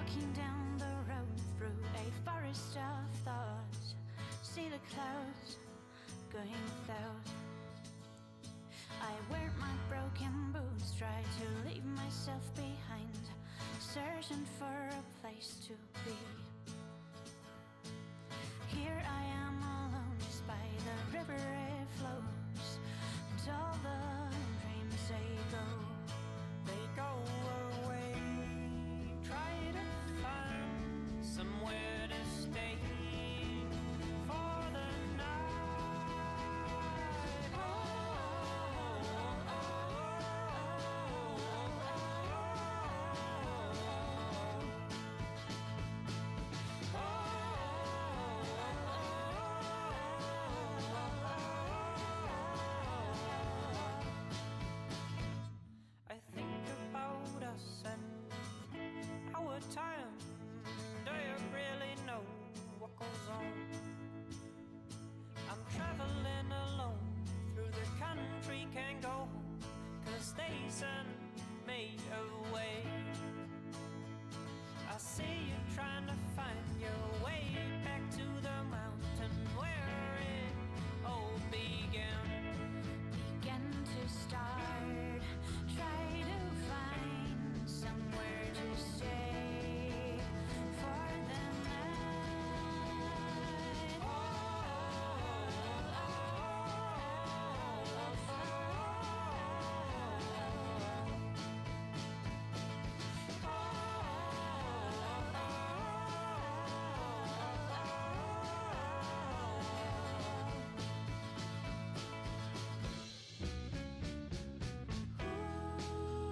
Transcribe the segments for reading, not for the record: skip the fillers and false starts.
Walking down the road through a forest of thoughts, see the clouds going without. I wear my broken boots, try to leave myself behind, searching for a place to be. Here I am alone, just by the river it flows, and all the dreams they go away. Try to find somewhere to stay for the night. I think about us and our time. Do you really know what goes on? I'm traveling alone through the country, can't go home, 'cause they sent me away. I see you trying to find your way back to the mountain where it all began. Begin to start, try to find somewhere to stay for the night.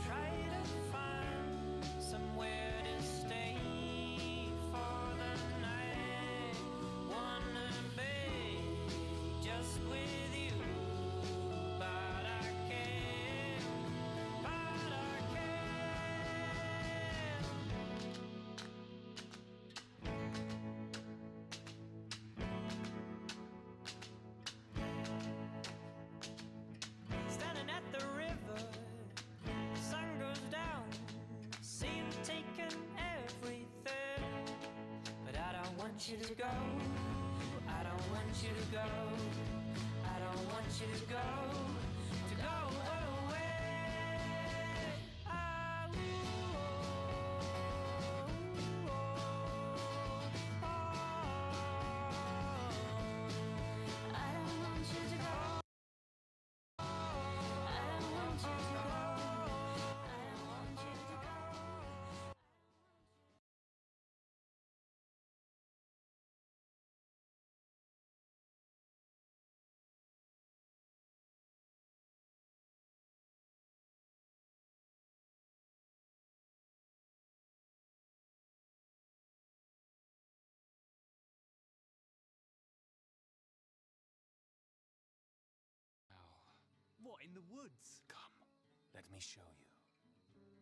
Try to find somewhere to stay for the night. Wanna be just with you, but I can't, but I can't. Standing at the river, sun goes down, see you taking everything, but I don't want you to go, I don't want you to go, I don't want you to go away. Ah, ooh, oh, oh, oh. I don't want you to go. I don't want you to go. I don't want you to go. What, in the woods? Come, let me show you.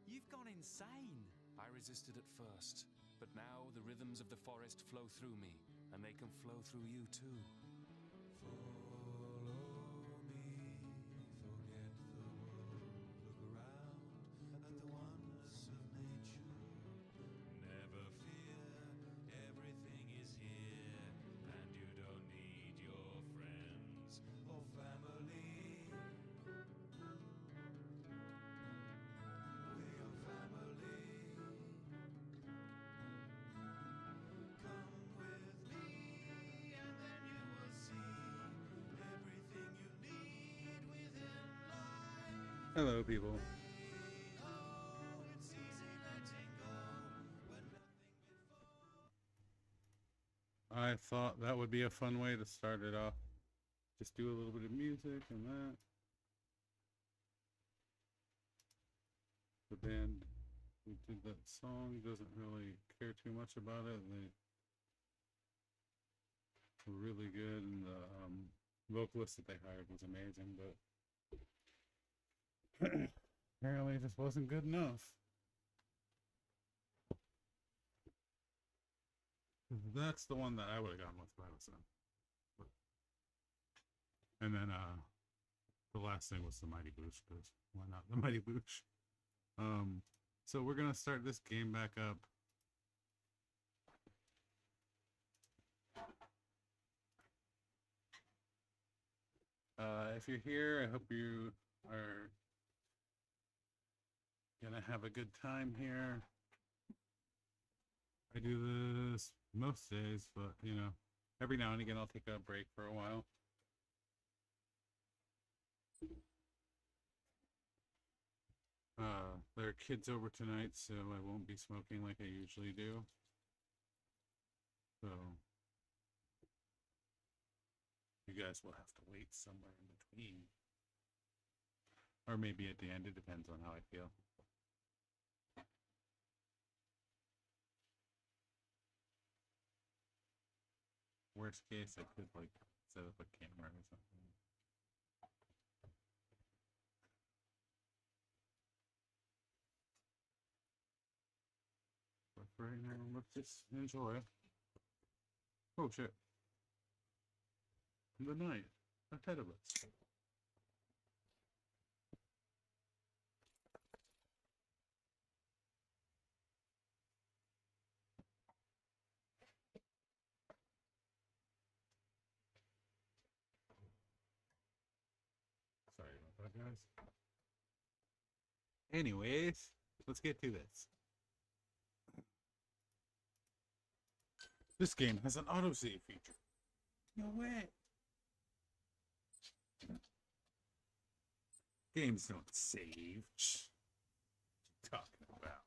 You've gone insane. I resisted at first, but now the rhythms of the forest flow through me, and they can flow through you too. Follow me, forget the world, look around at the wonders of nature. Never fear, everything is here, and you don't need your friends or family. We're your family. Come with me, and then you will see everything you need within life. Hello, people. Oh, it's easy letting go when nothing before. I thought that would be a fun way to start it off. Just do a little bit of music and that. The band who did that song doesn't really care too much about it. They were really good, and the vocalist that they hired was amazing, but apparently it just wasn't good enough. That's the one that I would have gone with if I was them. And then the last thing was the Mighty Boosh, because why not the Mighty Boosh? So we're gonna start this game back up. If you're here, I hope you are gonna have a good time here. I do this most days, but you know, every now and again I'll take a break for a while. There are kids over tonight, so I won't be smoking like I usually do. So you guys will have to wait somewhere in between. Or maybe at the end, it depends on how I feel. Worst case, I could like set up a camera or something. But for right now, let's just enjoy. Oh shit. The night ahead of us. Sorry about that, guys. Anyways, let's get to this. This game has an autosave feature. No way. Games don't save. What you talking about?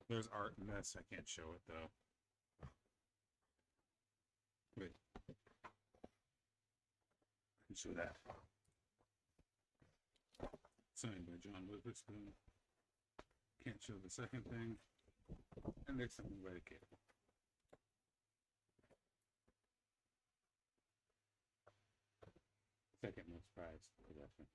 There's art in this. I can't show it though. Wait. I can show that. Signed by John Witherspoon. Can't show the second thing. And there's something by the kid. Second most prized possession.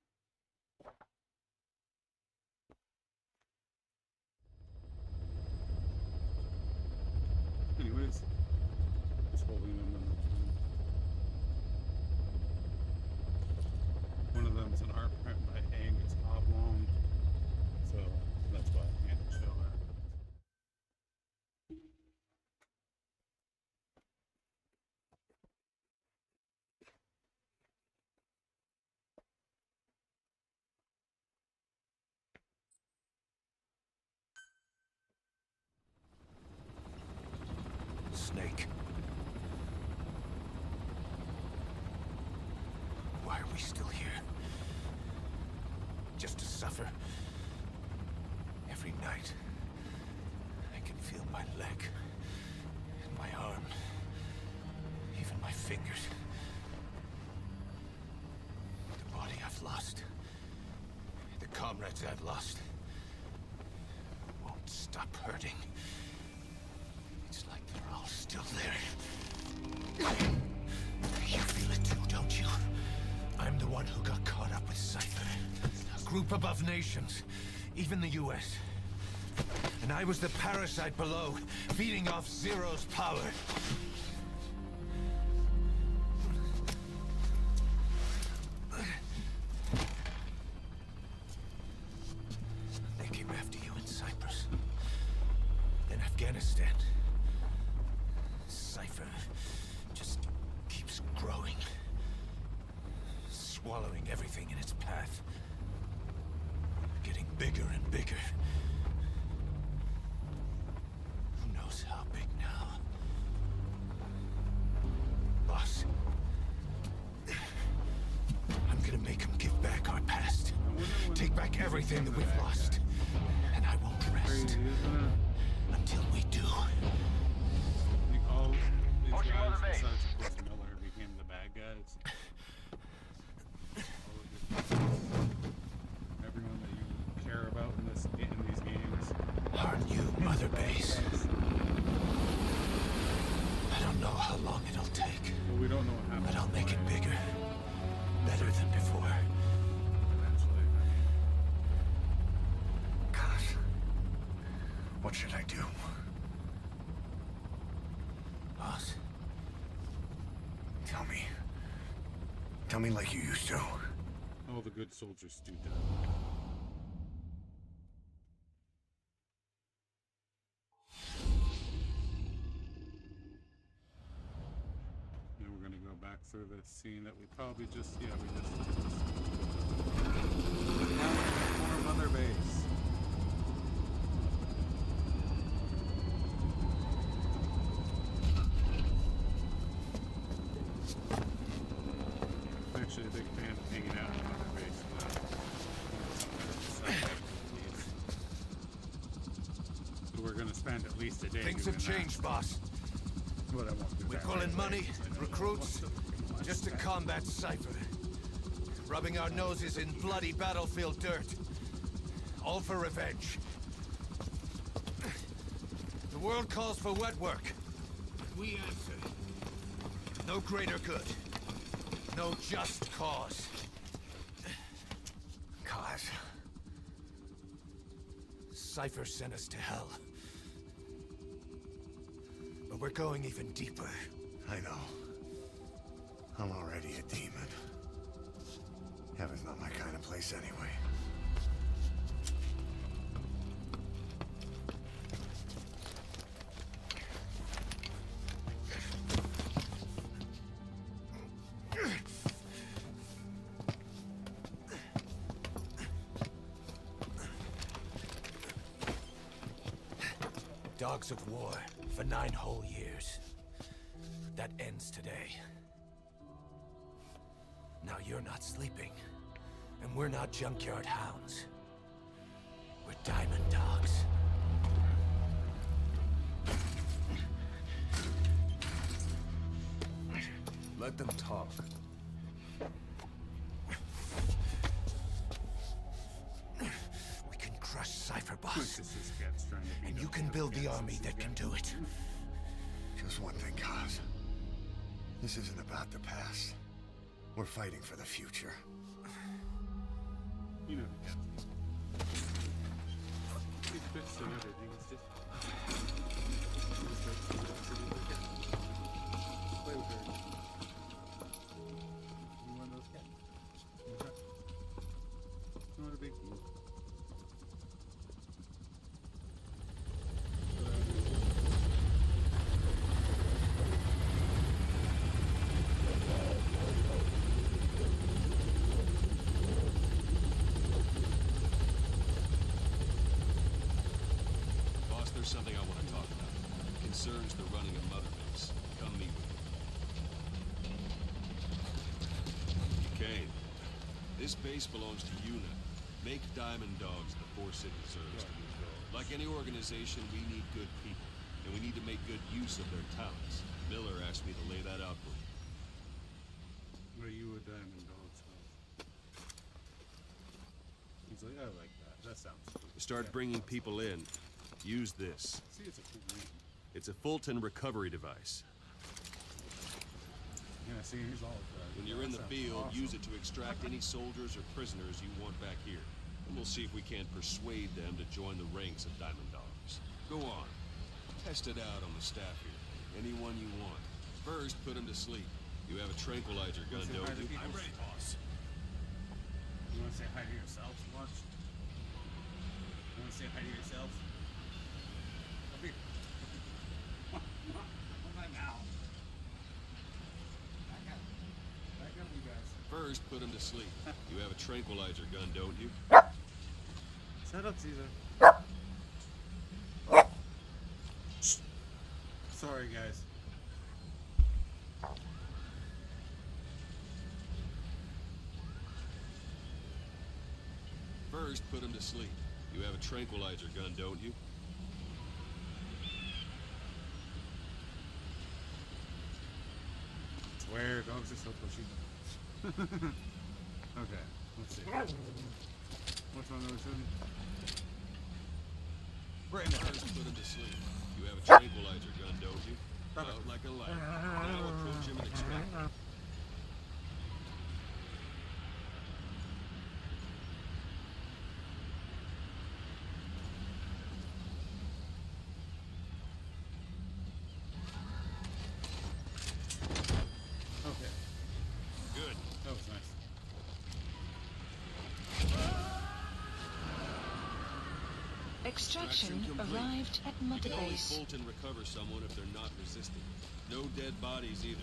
Anyways, just holding them in the one of them is an art print by Angus Oblong, so that's why I can't show that. Snake. Why are we still here? Just to suffer? Every night, I can feel my leg, and my arm, even my fingers. The body I've lost, the comrades I've lost, won't stop hurting. It's like they're all still there. You feel it too, don't you? I'm the one who got caught up with Cypher. A group above nations, even the US. And I was the parasite below, feeding off Zero's power. They came after you in Cyprus. Then Afghanistan. Cypher just keeps growing. Swallowing everything in its path. Getting bigger and bigger. Who knows how big now? Boss. I'm gonna make him give back our past. Take back everything that we've lost. And I won't rest until we do. All these guys, besides of course Miller, became the bad guys. Everyone that you care about in these games. Our new mother base. I don't know how long it'll take. Well, we don't know what happens. But I'll make it bigger. Better than before. Eventually. Gosh. What should I do? Boss? Tell me. Tell me like you used to. All the good soldiers do die. through this scene that we probably just, yeah, we just. Now we're in Mother Base. I'm actually a big fan of hanging out in Mother Base. We're gonna spend at least a day. Things have changed, boss. But I won't do We that pull right in away, money, 'cause I know recruits, just to combat Cypher. Rubbing our noses in bloody battlefield dirt. All for revenge. The world calls for wet work. We answer. No greater good. No just cause. Cause. Cypher sent us to hell. But we're going even deeper. I know. I'm already a demon. Heaven's not my kind of place anyway. Dogs of war for 9 whole years. That ends today. Now you're not sleeping, and we're not junkyard hounds. We're diamond dogs. Let them talk. We can crush Cypher, boss. This is Gets trying to beat And you up can the build the Gets. army that can do it. Just one thing, Kaz. This isn't about the past. We're fighting for the future. You know the Gets. These bits and everything is just. Play with her. You want those cats? Okay. Not a big deal. Boss, there's something I want to talk about. It concerns the running of Mother Base. Come meet with me. Kane, this base belongs to you now. Make diamond dogs the force it deserves. Like any organization, we need good people, and we need to make good use of their talents. Miller asked me to lay that out for you. Were you a diamond dog? He's like, I like that. That sounds cool. To start bringing people in, use this. See, it's a cool name. It's a Fulton recovery device. Yeah, see, he's all. When you're in the field, use it to extract any soldiers or prisoners you want back here. And we'll see if we can't persuade them to join the ranks of Diamond Dogs. Go on. Test it out on the staff here. Anyone you want. First, put them to sleep. You have a tranquilizer gun, don't you? I'm ready, boss. You want to say hi to yourselves, Watch? You want to say hi to yourselves? Up here. Come on now. Back up, you guys. First, put them to sleep. You have a tranquilizer gun, don't you? Shut up, Caesar. Sorry, guys. First, put them to sleep. You have a tranquilizer gun, don't you? Swear, dogs are so pushy. Okay, let's see. What's on the other First, put him to sleep. You have a tranquilizer gun, don't you? Out like a light. Now approach him and extract him. Okay, Good. that was nice. Extraction complete. arrived at You Mother can only Base. Fulton recover someone if they're not resisting. No dead bodies either.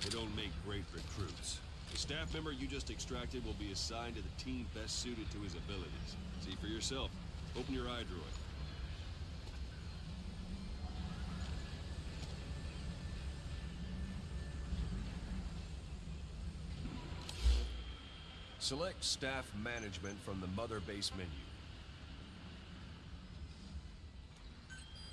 They don't make great recruits. The staff member you just extracted will be assigned to the team best suited to his abilities. See for yourself. Open your eye droid. Select Staff Management from the Mother Base menu.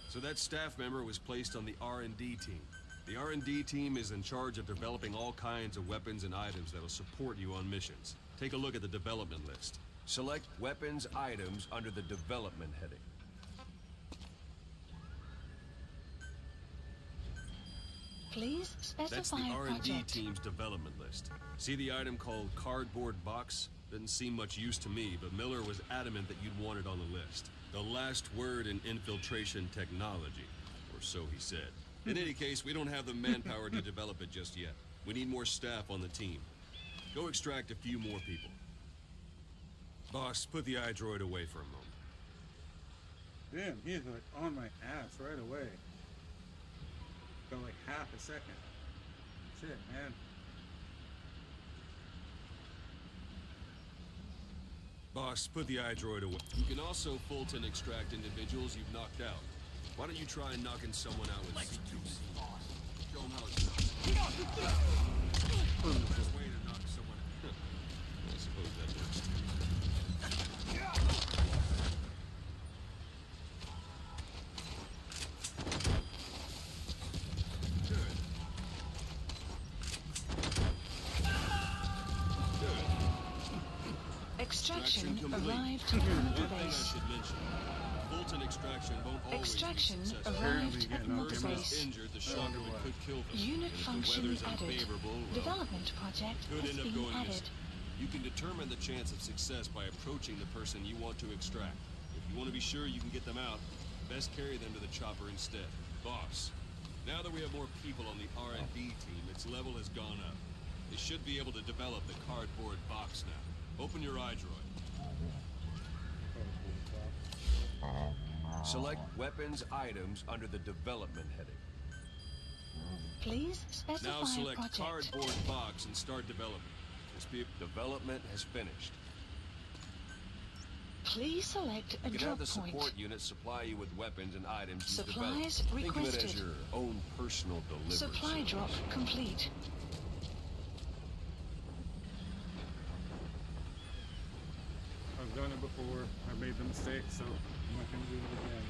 So that staff member was placed on the R&D team. The R&D team is in charge of developing all kinds of weapons and items that'll support you on missions. Take a look at the development list. Select Weapons Items under the Development heading. Please specify That's the R&D project. team's development list. See the item called Cardboard Box? Didn't seem much use to me, but Miller was adamant that you'd want it on the list. The last word in infiltration technology, or so he said. In any case, we don't have the manpower to develop it just yet. We need more staff on the team. Go extract a few more people. Boss, put the iDroid away for a moment. Damn, he's like on my ass right away. Got like half a second. Shit, man. Boss, put the iDroid away. You can also Fulton extract individuals you've knocked out. Why don't you try knocking someone out with CQC? Show them how it's done. Best way to knock someone out. I suppose that works. Extraction complete. arrived at One Mother thing I Base. should mention. Fulton extraction won't always Extraction be successful. arrived at getting Mother Person is Base. injured, the shock of it could kill them. Unit And if function the weather's added. unfavorable, well, Development project could has end up been going added. missing. You can determine the chance of success by approaching the person you want to extract. If you want to be sure you can get them out, best carry them to the chopper instead. Boss, now that we have more people on the R&D team, its level has gone up. They should be able to develop the cardboard box now. Open your iDroid. Select Weapons Items under the Development heading. Please specify Now select project. Cardboard Box and start development. Development has finished. Please select a You can drop have the point. support unit supply you with weapons and items you've Supplies developed. Think of it as requested. your own personal delivery Supply service. drop complete. I've done it before. I made the mistake, so I'm not gonna do it again.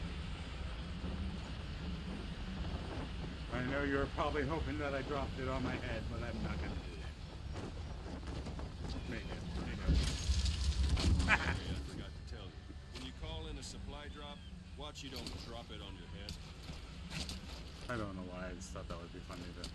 I know you're probably hoping that I dropped it on my head, but I'm not gonna do that. Make it. Hey, I forgot to tell you. When you call in a supply drop, watch you don't drop it on your head. I don't know why. I just thought that would be funny to.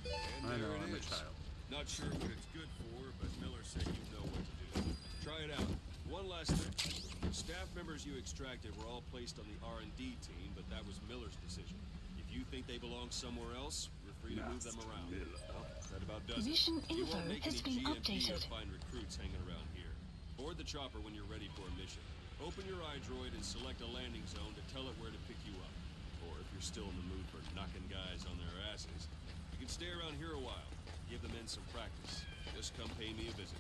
And I there know, it I'm a is. child. Not sure what it's good for, but Miller said you know what to do. Try it out. One last thing. The staff members you extracted were all placed on the R&D team, but that was Miller's decision. If you think they belong somewhere else, you're free to move them around. Well, that about does it. Mission You info won't make has any been GMP or updated. find recruits hanging around here. Board the chopper when you're ready for a mission. Open your iDroid and select a landing zone to tell it where to pick you up. Or if you're still in the mood for knocking guys on their asses, you can stay around here a while. Give the men some practice. Just come pay me a visit.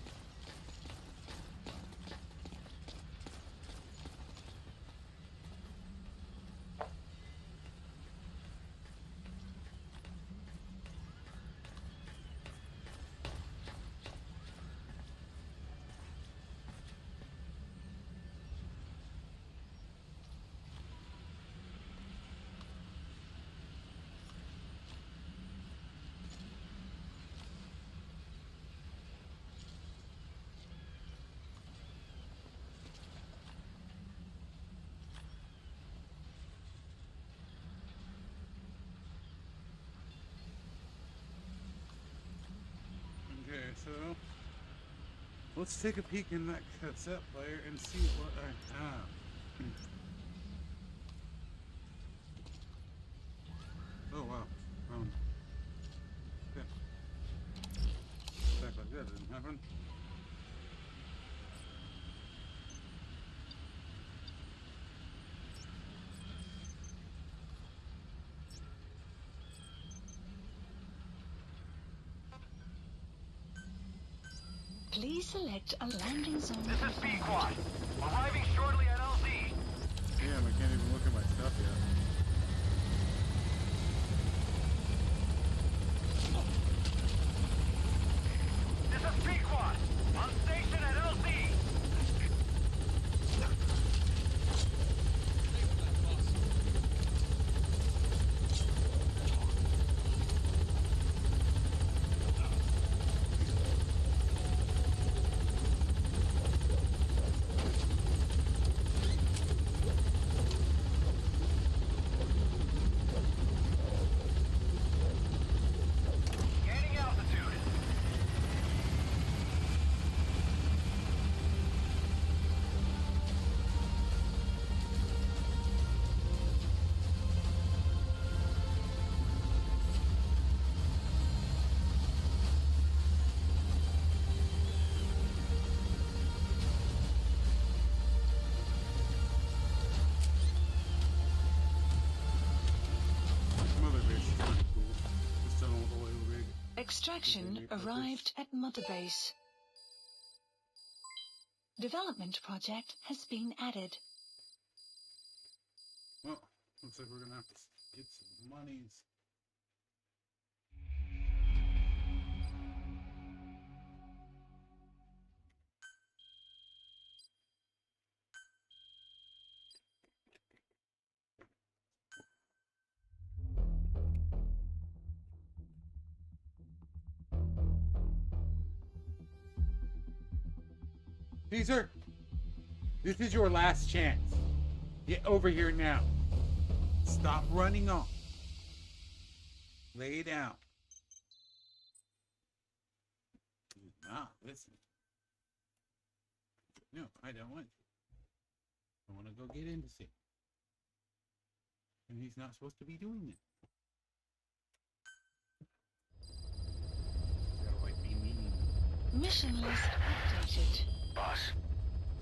Okay, so let's take a peek in that cassette player and see what I have. Oh wow. Okay. Back like that didn't happen. Deselect a landing zone. This is B-Quad. Arriving shortly at LZ. Damn, I can't even look at my stuff yet. This is B-Quad. On station at LZ. Gaining altitude. Mother base is pretty cool. Just done all the way rig. Extraction arrived at Mother Base. Development project has been added. Well, looks like we're gonna have to get some monies. Caesar, this is your last chance. Get over here now. Stop running off. Lay down. He's not listening. No, I don't want to. I want to go get into it. And he's not supposed to be doing it. Gotta like be mean. Mission list updated. Boss,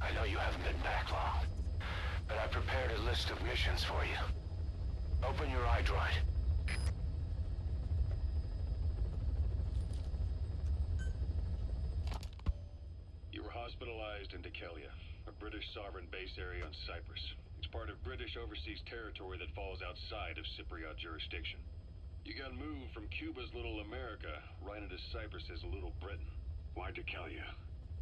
I know you haven't been back long, but I prepared a list of missions for you. Open your iDroid. You were hospitalized in Dekelia, a British sovereign base area on Cyprus. It's part of British overseas territory that falls outside of Cypriot jurisdiction. You got moved from Cuba's Little America right into Cyprus's Little Britain. Why Dekelia?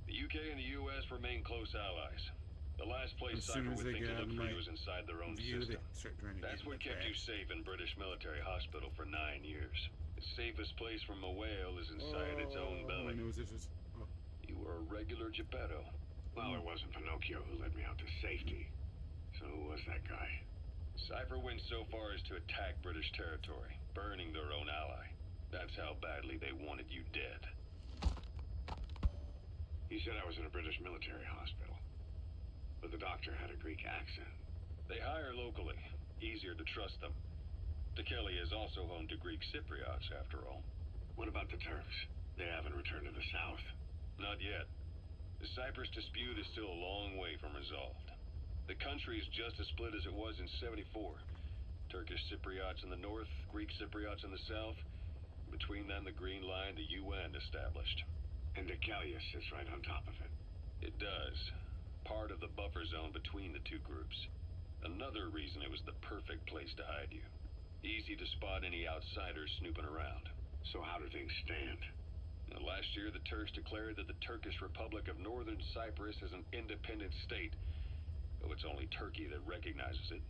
The UK and the US remain close allies. The last place As soon Cypher as would they think get to out look of for my you is inside their own view, system. they start trying to That's get what in the kept you trash. safe in British military hospital for 9 years. The safest place from a whale is inside its own All I belly. know is this is. Oh. You were a regular Geppetto. Well, it wasn't Pinocchio who led me out to safety. So who was that guy? Cypher went so far as to attack British territory, burning their own ally. That's how badly they wanted you dead. He said I was in a British military hospital. But the doctor had a Greek accent. They hire locally. Easier to trust them. Dekelia is also home to Greek Cypriots, after all. What about the Turks? They haven't returned to the south. Not yet. The Cyprus dispute is still a long way from resolved. The country is just as split as it was in '74. Turkish Cypriots in the north, Greek Cypriots in the south. Between them, the Green Line, the UN established. And Dekelia sits right on top of it. It does. Part of the buffer zone between the two groups. Another reason it was the perfect place to hide you. Easy to spot any outsiders snooping around. So how do things stand? Now, last year, the Turks declared that the Turkish Republic of Northern Cyprus is an independent state, though it's only Turkey that recognizes it.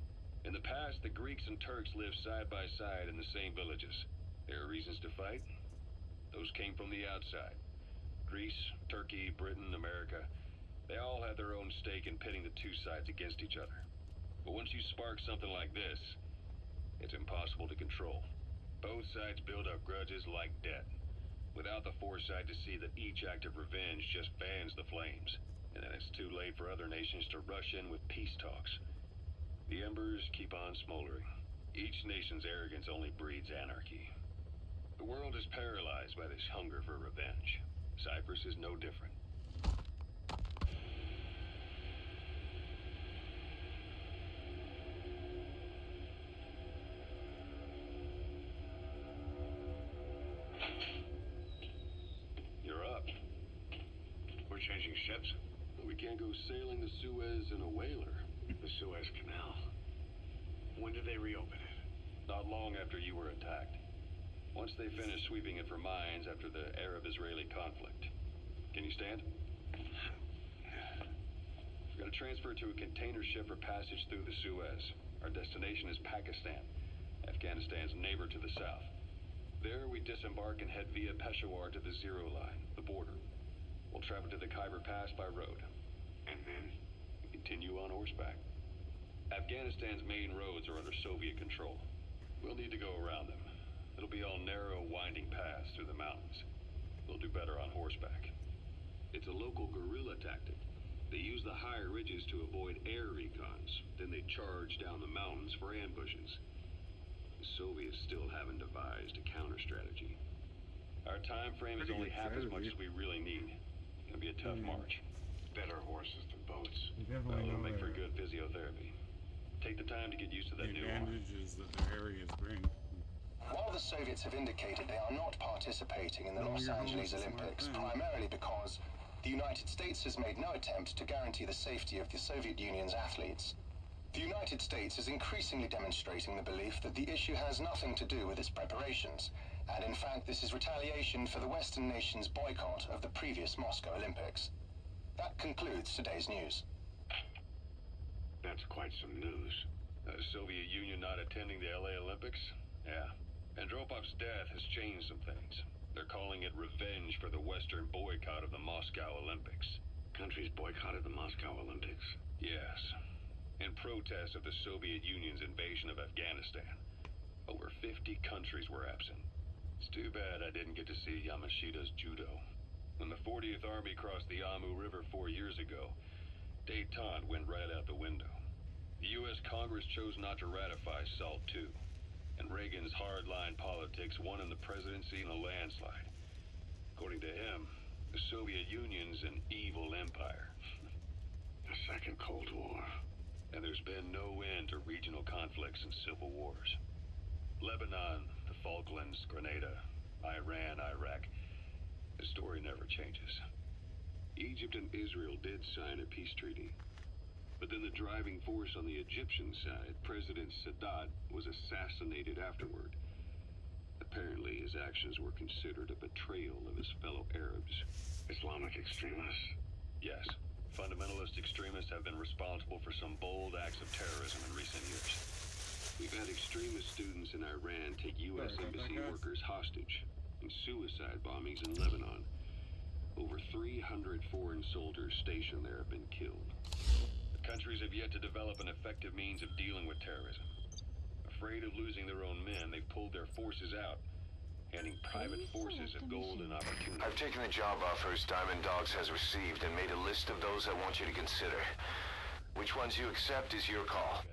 In the past, the Greeks and Turks lived side by side in the same villages. There are reasons to fight. Those came from the outside. Greece, Turkey, Britain, America, they all had their own stake in pitting the two sides against each other. But once you spark something like this, it's impossible to control. Both sides build up grudges like debt, without the foresight to see that each act of revenge just fans the flames, and then it's too late for other nations to rush in with peace talks. The embers keep on smoldering. Each nation's arrogance only breeds anarchy. The world is paralyzed by this hunger for revenge. Cyprus is no different. We're changing ships? We can't go sailing the Suez in a whaler. The Suez Canal. When did they reopen it? Not long after you were attacked. Once they finished sweeping it for mines after the Arab-Israeli conflict. Can you stand? We're going to transfer to a container ship for passage through the Suez. Our destination is Pakistan, Afghanistan's neighbor to the south. There, we disembark and head via Peshawar to the Zero Line, the border. We'll travel to the Khyber Pass by road. And then? We continue on horseback. Afghanistan's main roads are under Soviet control. We'll need to go around them. It'll be all narrow, winding paths through the mountains. We'll do better on horseback. It's a local guerrilla tactic. They use the higher ridges to avoid air recons. Then they charge down the mountains for ambushes. The Soviets still haven't devised a counter strategy. Our time frame is only half as much as we really need. It's gonna be a tough march. Better horses than boats. Well, it'll make for good physiotherapy. Take the time to get used to that The new one. advantages that the areas bring. While the Soviets have indicated they are not participating in the Los Angeles Olympics, primarily because the United States has made no attempt to guarantee the safety of the Soviet Union's athletes, the United States is increasingly demonstrating the belief that the issue has nothing to do with its preparations, and in fact this is retaliation for the Western nations' boycott of the previous Moscow Olympics. That concludes today's news. That's quite some news. The Soviet Union not attending the LA Olympics? Yeah. Andropov's death has changed some things. They're calling it revenge for the Western boycott of the Moscow Olympics. Countries boycotted the Moscow Olympics. Yes. In protest of the Soviet Union's invasion of Afghanistan. Over 50 countries were absent. It's too bad I didn't get to see Yamashita's judo. When the 40th Army crossed the Amu River 4 years ago, détente went right out the window. The U.S. Congress chose not to ratify SALT II, and Reagan's hardline politics won in the presidency in a landslide. According to him, the Soviet Union's an evil empire. The Second Cold War. And there's been no end to regional conflicts and civil wars. Lebanon, the Falklands, Grenada, Iran, Iraq. The story never changes. Egypt and Israel did sign a peace treaty. But then the driving force on the Egyptian side, President Sadat, was assassinated afterward. Apparently, his actions were considered a betrayal of his fellow Arabs. Islamic extremists? Yes. Fundamentalist extremists have been responsible for some bold acts of terrorism in recent years. We've had extremist students in Iran take U.S. embassy workers hostage, and suicide bombings in Lebanon. Over 300 foreign soldiers stationed there have been killed. The countries have yet to develop an effective means of dealing with terrorism. Afraid of losing their own men, they've pulled their forces out, handing private forces a golden opportunity. I've taken the job offers Diamond Dogs has received and made a list of those I want you to consider. Which ones you accept is your call.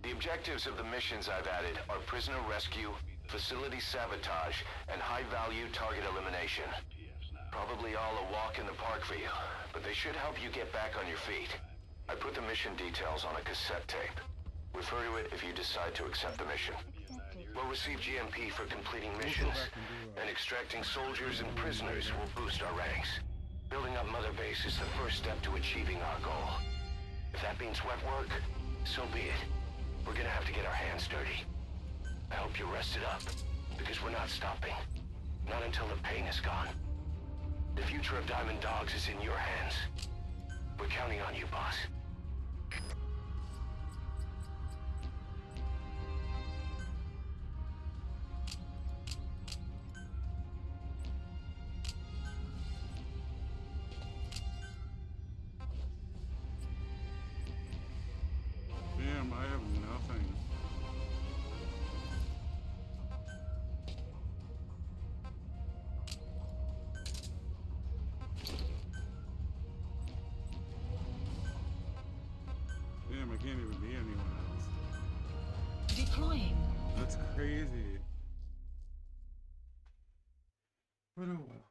The objectives of the missions I've added are prisoner rescue, facility sabotage, and high-value target elimination. Probably all a walk in the park for you, but they should help you get back on your feet. I put the mission details on a cassette tape. Refer to it if you decide to accept the mission. We'll receive GMP for completing missions, and extracting soldiers and prisoners will boost our ranks. Building up Mother Base is the first step to achieving our goal. If that means wet work, so be it. We're gonna have to get our hands dirty. I hope you're rested up, because we're not stopping. Not until the pain is gone. The future of Diamond Dogs is in your hands. We're counting on you, boss. Damn, I have nothing. Damn, I can't even be anyone else. Deploying. That's crazy. But oh well.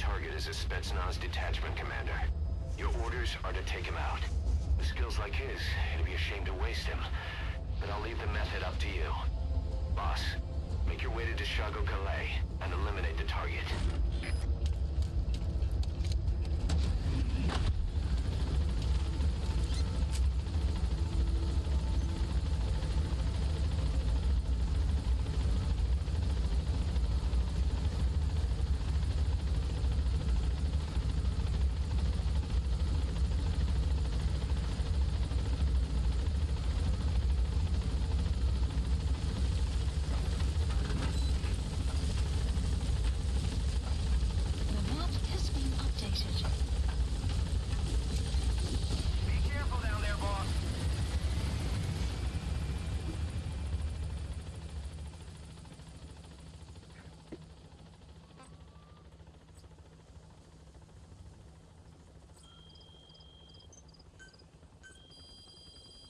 target is a Spetsnaz detachment commander. Your orders are to take him out. With skills like his, it'd be a shame to waste him. But I'll leave the method up to you. Boss, make your way to Deshago Calais and eliminate the target. The map has been updated. Be careful down there, boss.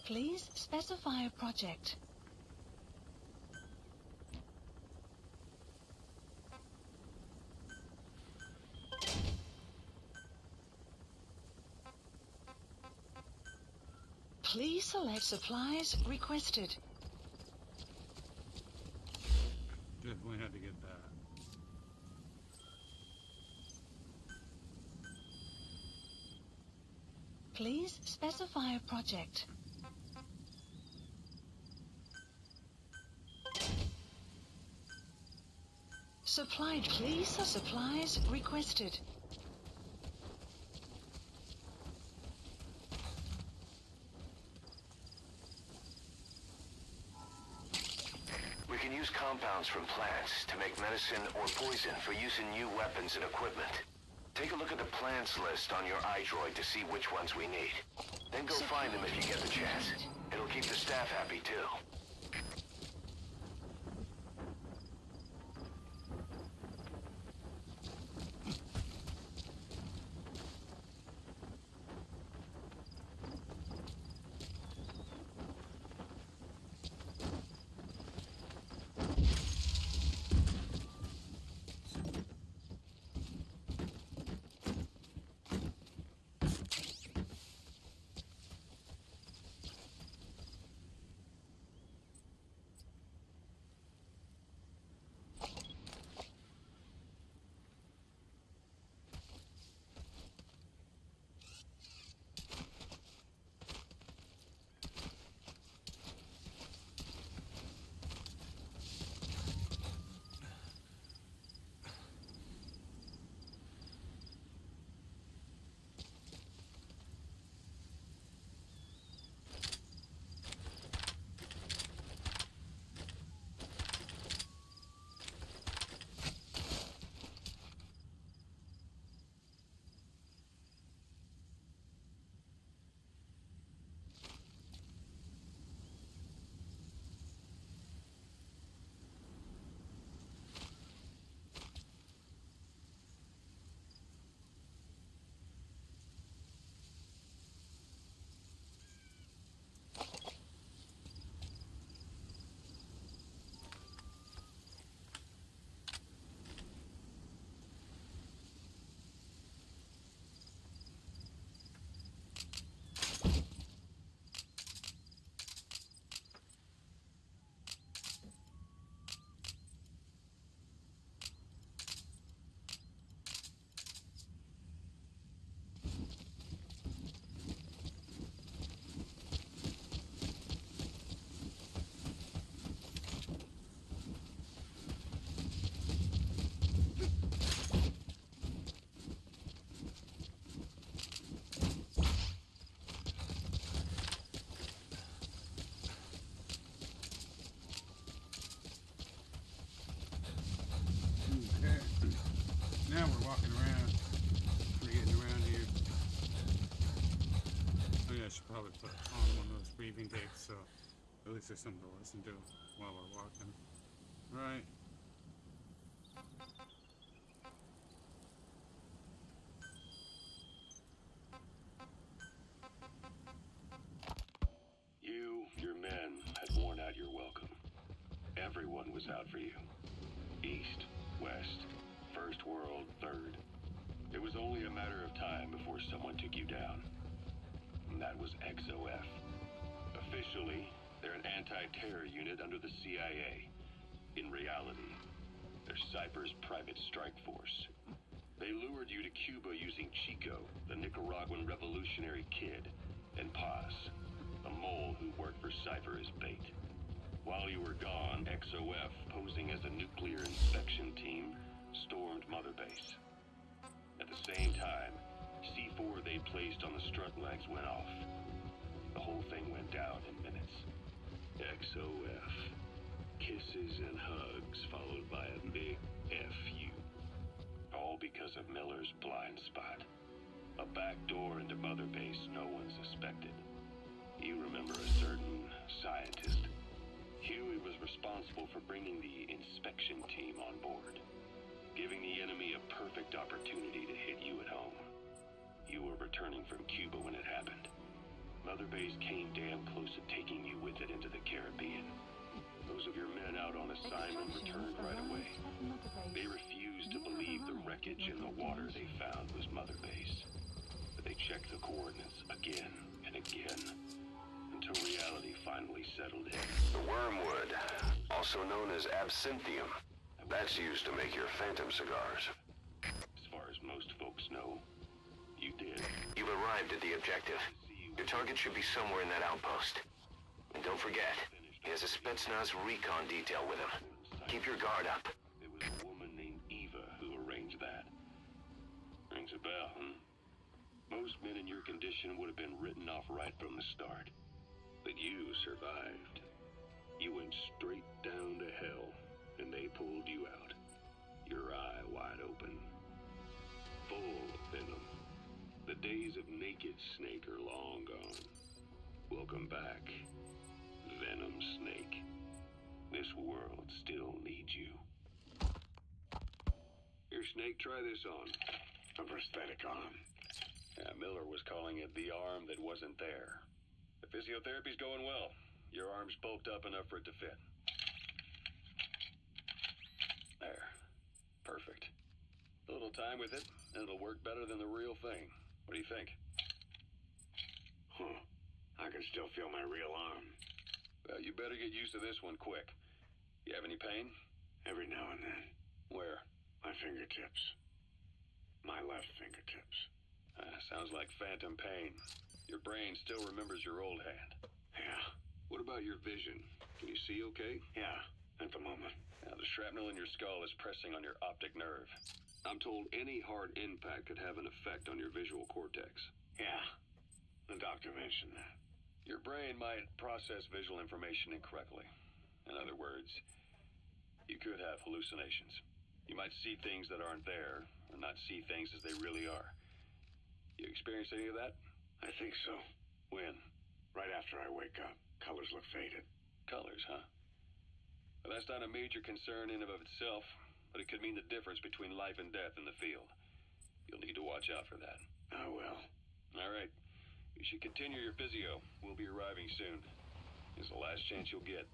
Please specify a project. Please select supplies requested. Definitely had to get that. Please specify a project. Supplied, please. Supplies requested. We can use compounds from plants to make medicine or poison for use in new weapons and equipment. Take a look at the plants list on your iDroid to see which ones we need. Then go find them if you get the chance. It'll keep the staff happy too. Now we're walking around. We're getting around here. Oh yeah, I should probably put on one of those breathing tapes so at least there's something to listen to while we're walking. Right. You, your men, had worn out your welcome. Everyone was out for you. East, West, First World, Third. It was only a matter of time before someone took you down. And that was XOF. Officially, they're an anti-terror unit under the CIA. In reality, they're Cypher's private strike force. They lured you to Cuba using Chico, the Nicaraguan revolutionary kid, and Paz, a mole who worked for Cypher as bait. While you were gone, XOF, posing as a nuclear inspection team, stormed Mother Base. At the same time, C4 they placed on the strut legs went off. The whole thing went down in minutes. XOF. Kisses and hugs followed by a big FU. All because of Miller's blind spot. A back door into Mother Base no one suspected. You remember a certain scientist. Huey was responsible for bringing the inspection team on board, giving the enemy a perfect opportunity to hit you at home. You were returning from Cuba when it happened. Mother Base came damn close to taking you with it into the Caribbean. Those of your men out on assignment returned right away. They refused to believe the wreckage in the water they found was Mother Base. But they checked the coordinates again and again, until reality finally settled in. The wormwood, also known as absinthium. That's used to make your phantom cigars. As far as most folks know, you did. You've arrived at the objective. Your target should be somewhere in that outpost. And don't forget, he has a Spetsnaz recon detail with him. Keep your guard up. There was a woman named Eva who arranged that. Rings a bell, huh? Most men in your condition would have been written off right from the start. But you survived. You went straight down to hell, and they pulled you out. Your eye wide open. Full of venom. The days of naked Snake are long gone. Welcome back, Venom Snake. This world still needs you. Here, Snake, try this on. A prosthetic arm. Yeah, Miller was calling it the arm that wasn't there. The physiotherapy's going well. Your arm's bulked up enough for it to fit. There. Perfect. A little time with it, and it'll work better than the real thing. What do you think? I can still feel my real arm. Well, you better get used to this one quick. You have any pain? Every now and then. Where? My fingertips. My left fingertips. Sounds like phantom pain. Your brain still remembers your old hand. Yeah. What about your vision? Can you see okay? Yeah, at the moment. Now, the shrapnel in your skull is pressing on your optic nerve. I'm told any hard impact could have an effect on your visual cortex. Yeah, the doctor mentioned that. Your brain might process visual information incorrectly. In other words, you could have hallucinations. You might see things that aren't there, or not see things as they really are. You experience any of that? I think so. When? Right after I wake up. Colors look faded. Colors, huh? Well, that's not a major concern in and of itself, but it could mean the difference between life and death in the field. You'll need to watch out for that. I will. All right. You should continue your physio. We'll be arriving soon. It's the last chance you'll get.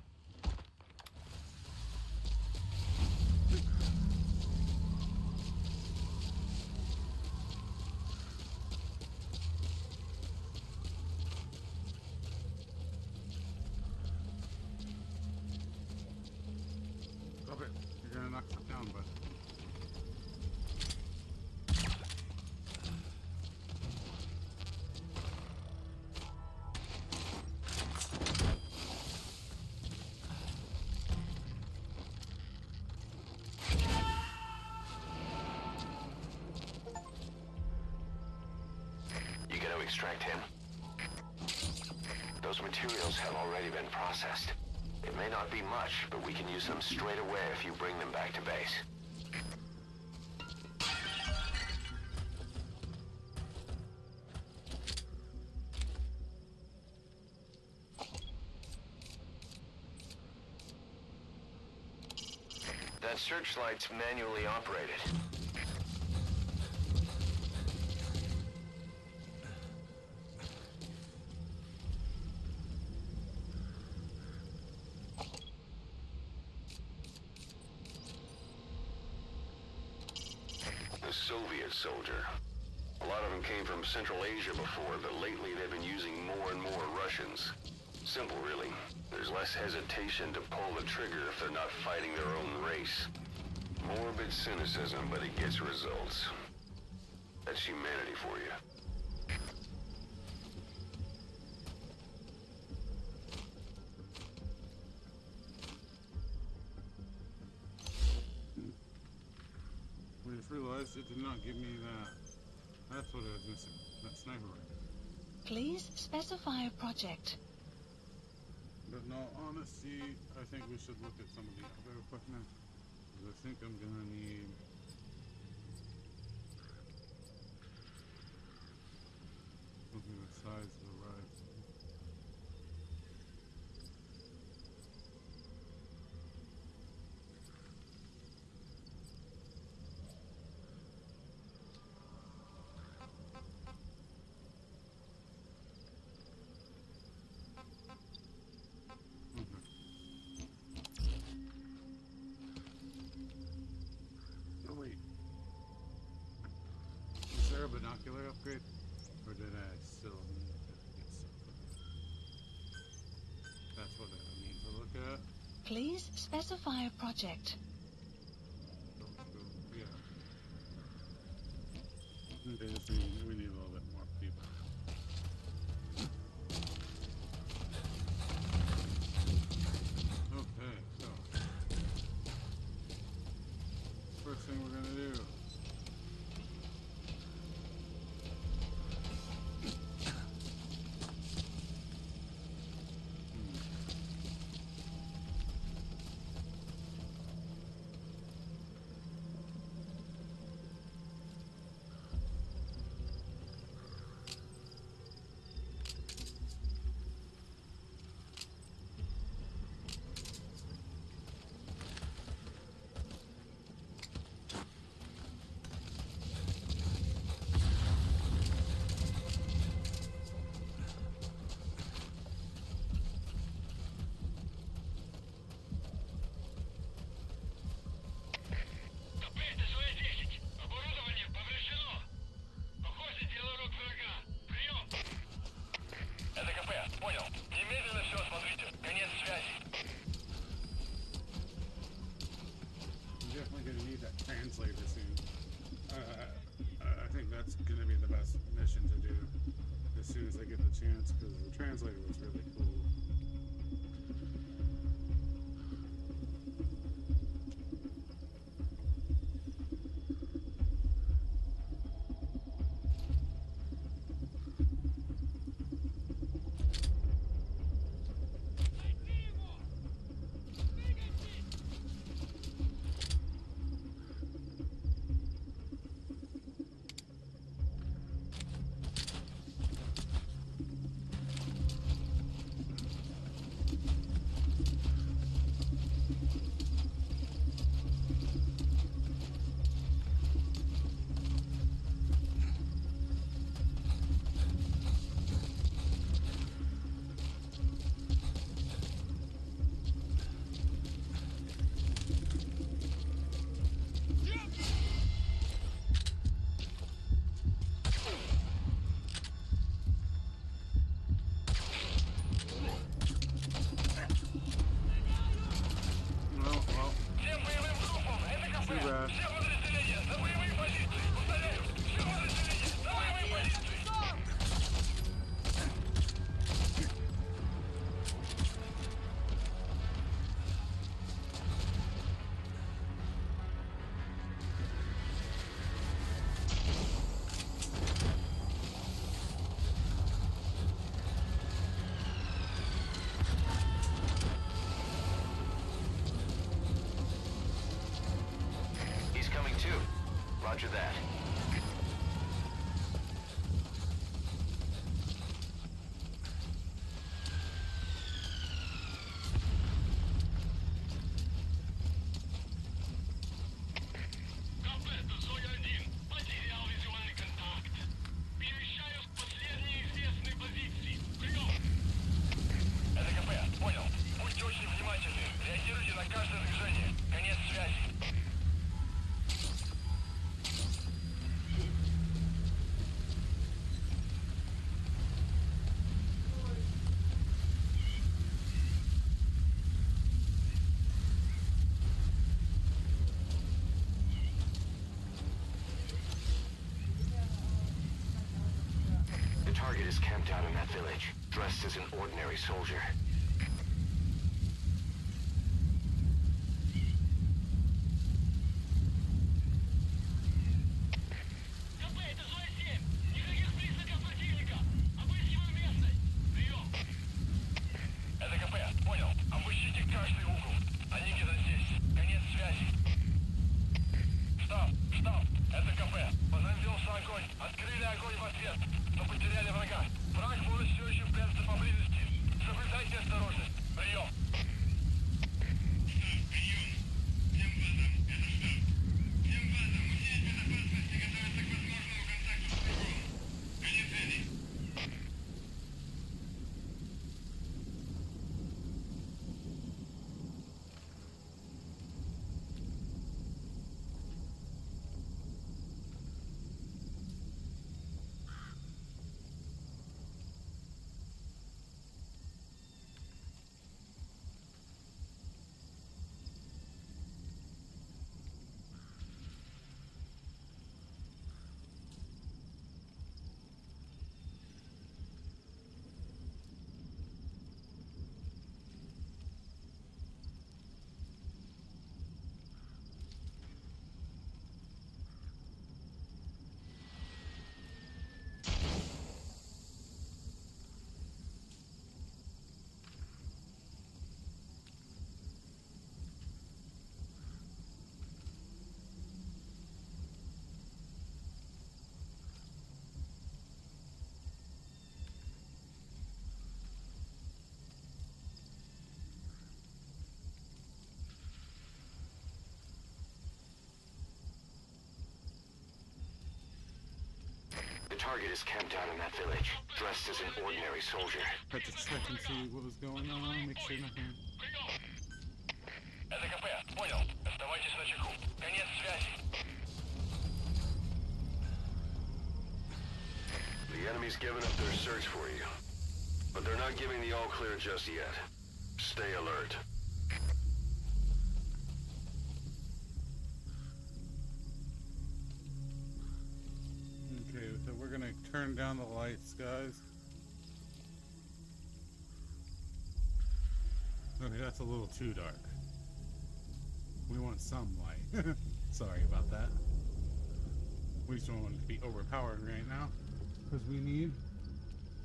Stop it. You're gonna knock stuff down, bud. You gonna extract him? Those materials have already been processed. It may not be much, but we can use them straight away if you bring them back to base. That searchlight's manually operated. The Soviet soldier. A lot of them came from Central Asia before, but lately they've been using more and more Russians. Simple, really. There's less hesitation to pull the trigger if they're not fighting their own race. Morbid cynicism, but it gets results. That's humanity for you. I just realized it did not give me that. That's what I was missing. That sniper rifle. Please specify a project. But no, honestly, I think we should look at some of the other equipment. Because I think I'm gonna need something the size of a rifle. Oh wait. Is there a binocular upgrade? Or did I still need to get something? That's what I need to look at. Please specify a project. Yeah. Okay, we need a little bit more people. Okay, so first thing we're gonna do. I'm definitely gonna need that translator soon. I think that's gonna be the best mission to do as soon as I get the chance, because the translator was really cool. Roger that. camped out in that village, dressed as an ordinary soldier. The target is camped out in that village, dressed as an ordinary soldier. Had to check and see what was going on, make sure nothing... Это КП, понял. Оставайтесь на чеку. Конец связи. The enemy's given up their search for you. But they're not giving the all-clear just yet. Stay alert. Okay, so we're gonna turn down the lights, guys. Okay, that's a little too dark. We want some light. Sorry about that. We just don't want it to be overpowered right now, because we need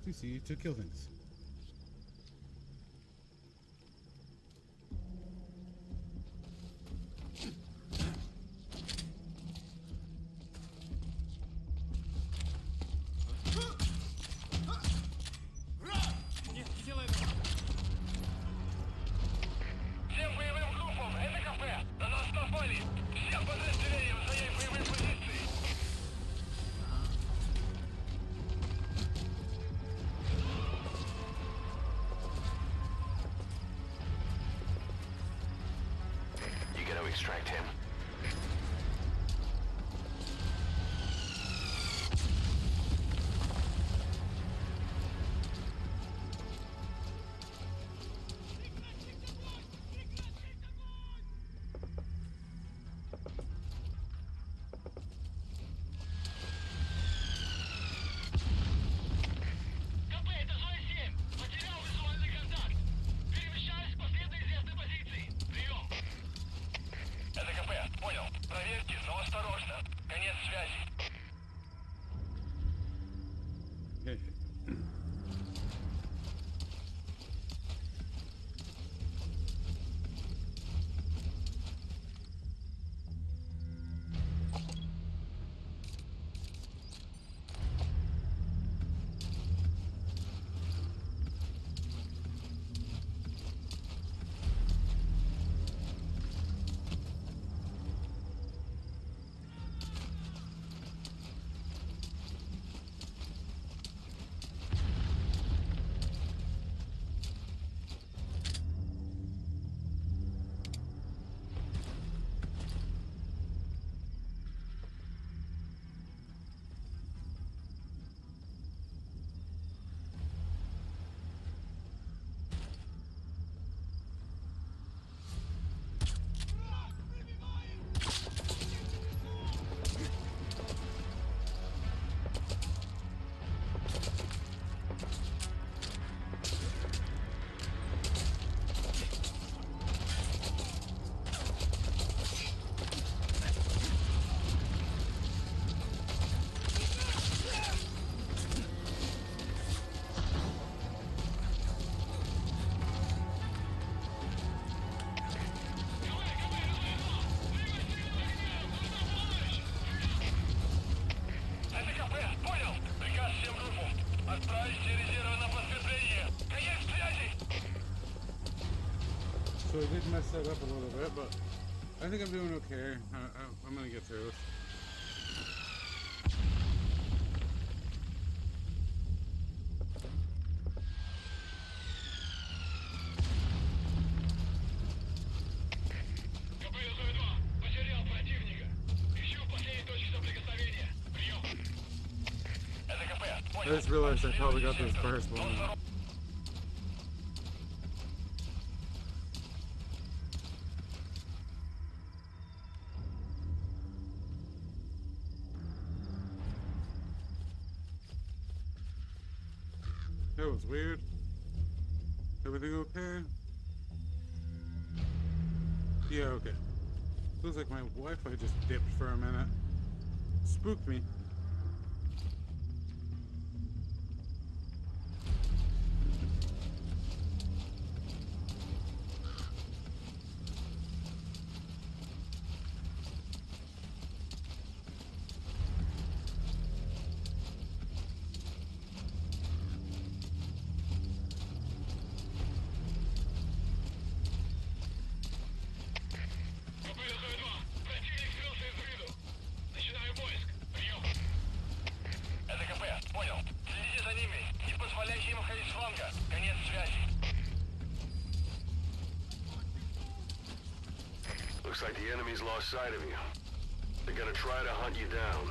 to see to kill things. Extract him. Это КП, So I did mess that up a little bit, but I think I'm doing okay. I'm gonna get through this. I just realized I probably got those bars blown out. That was weird. Everything okay? Yeah, okay. Looks like my Wi-Fi just dipped for a minute. Spooked me. Looks like the enemy's lost sight of you. They're gonna try to hunt you down.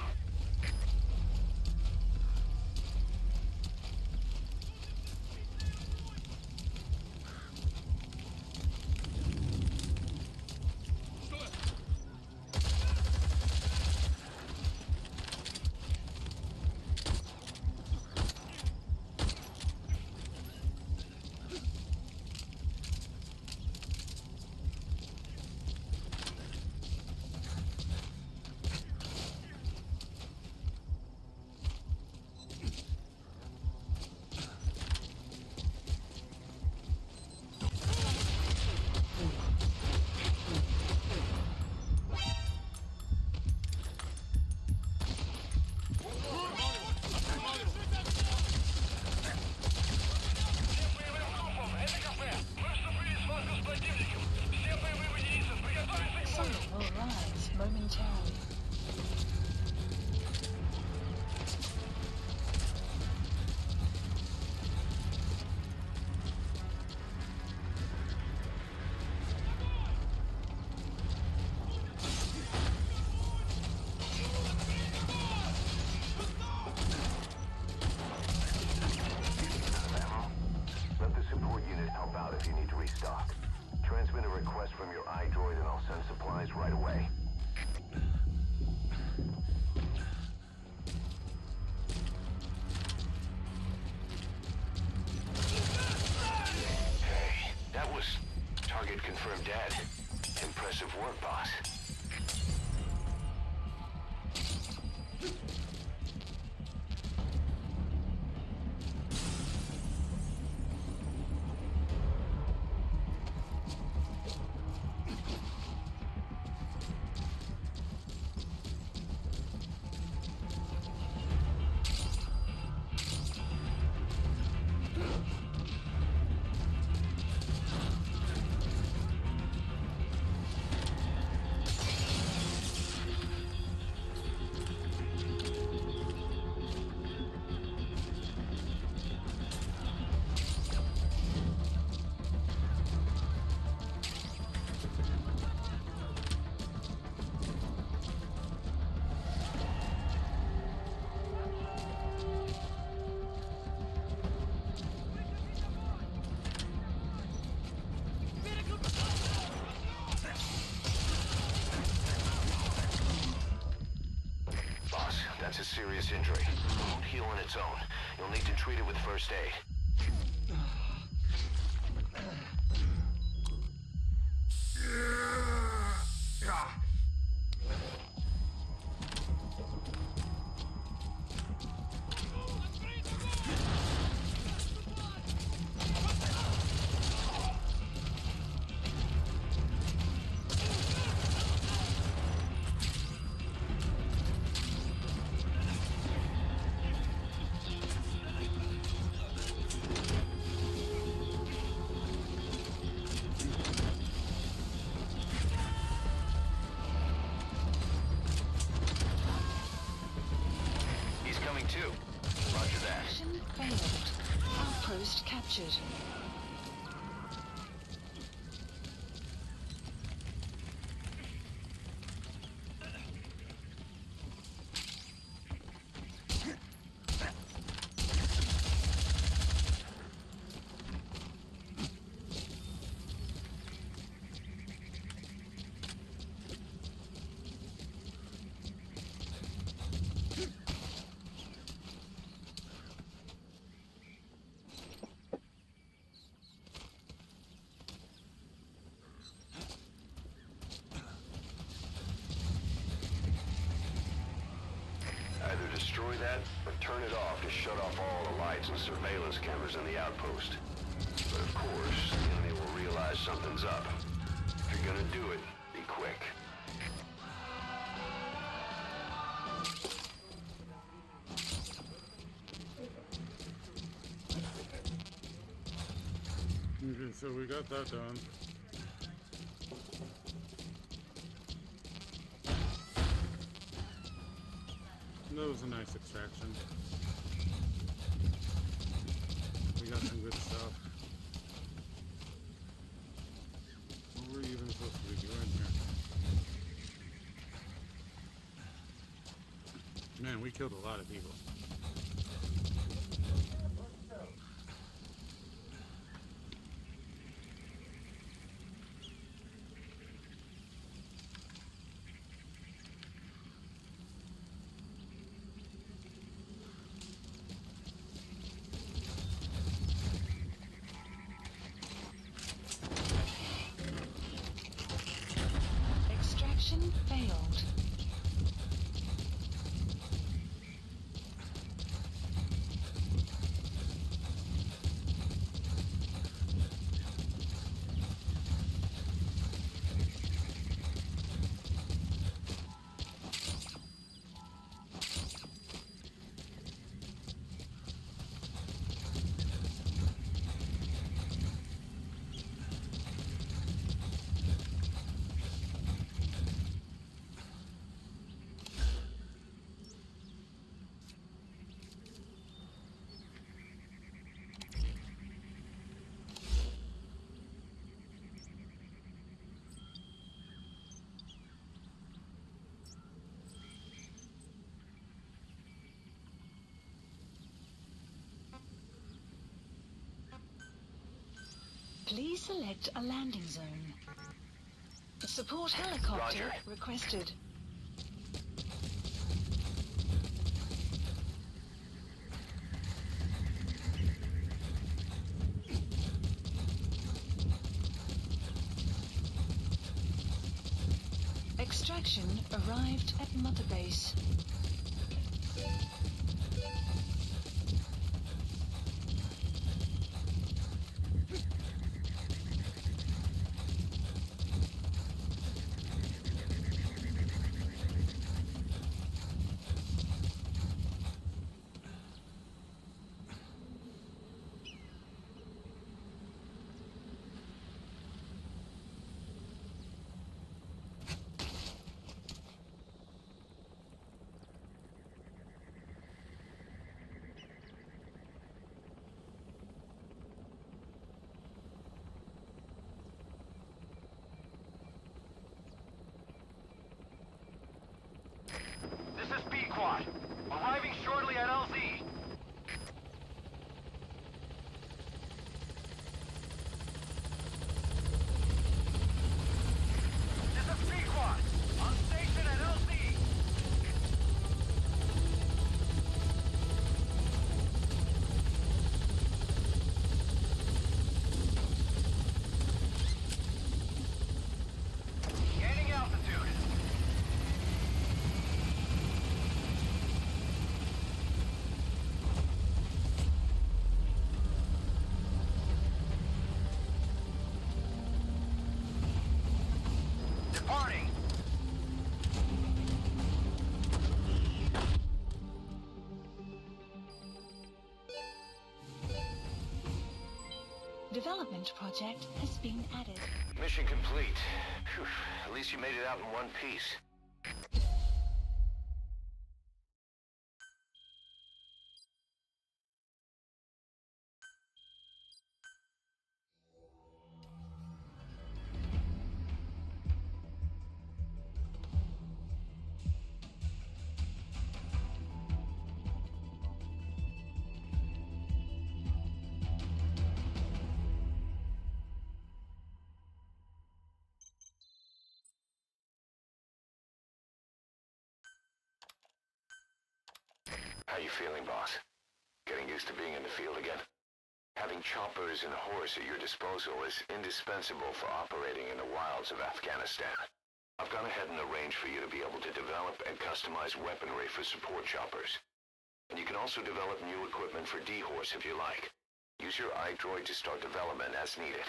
Transmit a request from your iDroid and I'll send supplies right away. Hey, that was target confirmed dead. Impressive work, boss. That's a serious injury. It won't heal on its own. You'll need to treat it with first aid. too. Roger that. Mission failed. Outpost captured. Either destroy that, or turn it off to shut off all the lights and surveillance cameras in the outpost. But of course, the enemy will realize something's up. If you're gonna do it, be quick. Okay, so we got that done. That was a nice extraction. We got some good stuff. What were you even supposed to be doing here? Man, we killed a lot of people. Extraction failed. Please select a landing zone. Support helicopter Roger. requested. Extraction arrived at Mother Base. This is Pequod. Arriving shortly at LZ. This is Pequod. On station at LZ. Gaining altitude. Departing. Development project has been added. Mission complete. Phew, at least you made it out in one piece. you feeling, boss? Getting used to being in the field again? Having choppers and horse at your disposal is indispensable for operating in the wilds of Afghanistan. I've gone ahead and arranged for you to be able to develop and customize weaponry for support choppers. And you can also develop new equipment for D-Horse if you like. Use your iDroid to start development as needed.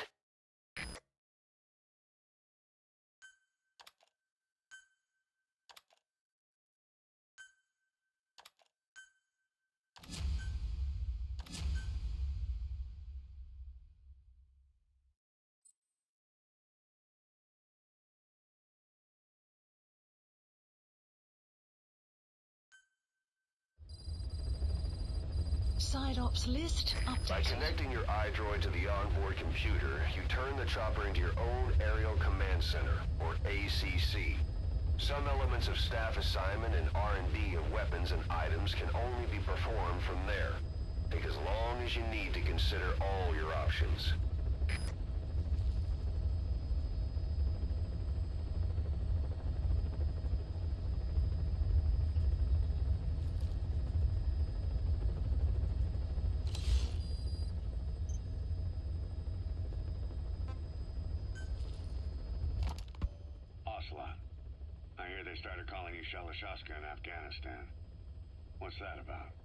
Side ops list updated. By connecting your iDroid to the onboard computer, you turn the chopper into your own Aerial Command Center, or ACC. Some elements of staff assignment and R&D of weapons and items can only be performed from there. Take as long as you need to consider all your options. I hear they started calling you Shalashashka in Afghanistan. What's that about?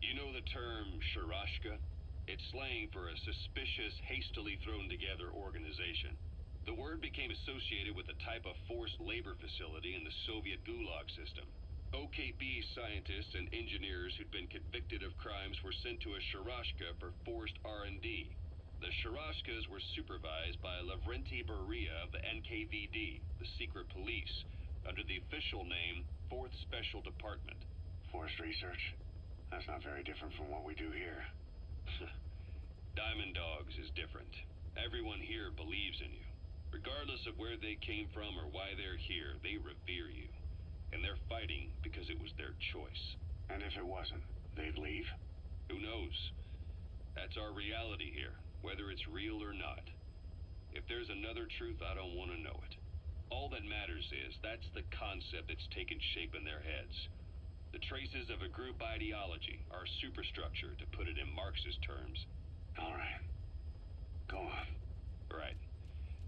You know the term Sharashka? It's slang for a suspicious, hastily thrown together organization. The word became associated with a type of forced labor facility in the Soviet Gulag system. OKB scientists and engineers who'd been convicted of crimes were sent to a Sharashka for forced R&D. The Sharashkas were supervised by Lavrenti Beria of the NKVD, the secret police, under the official name 4th Special Department. Forced research? That's not very different from what we do here. Diamond Dogs is different. Everyone here believes in you. Regardless of where they came from or why they're here, they revere you. And they're fighting because it was their choice. And if it wasn't, they'd leave? Who knows? That's our reality here, whether it's real or not. If there's another truth, I don't want to know it. All that matters is that's the concept that's taken shape in their heads. The traces of a group ideology, our superstructure, to put it in Marxist terms. All right. Go on. Right.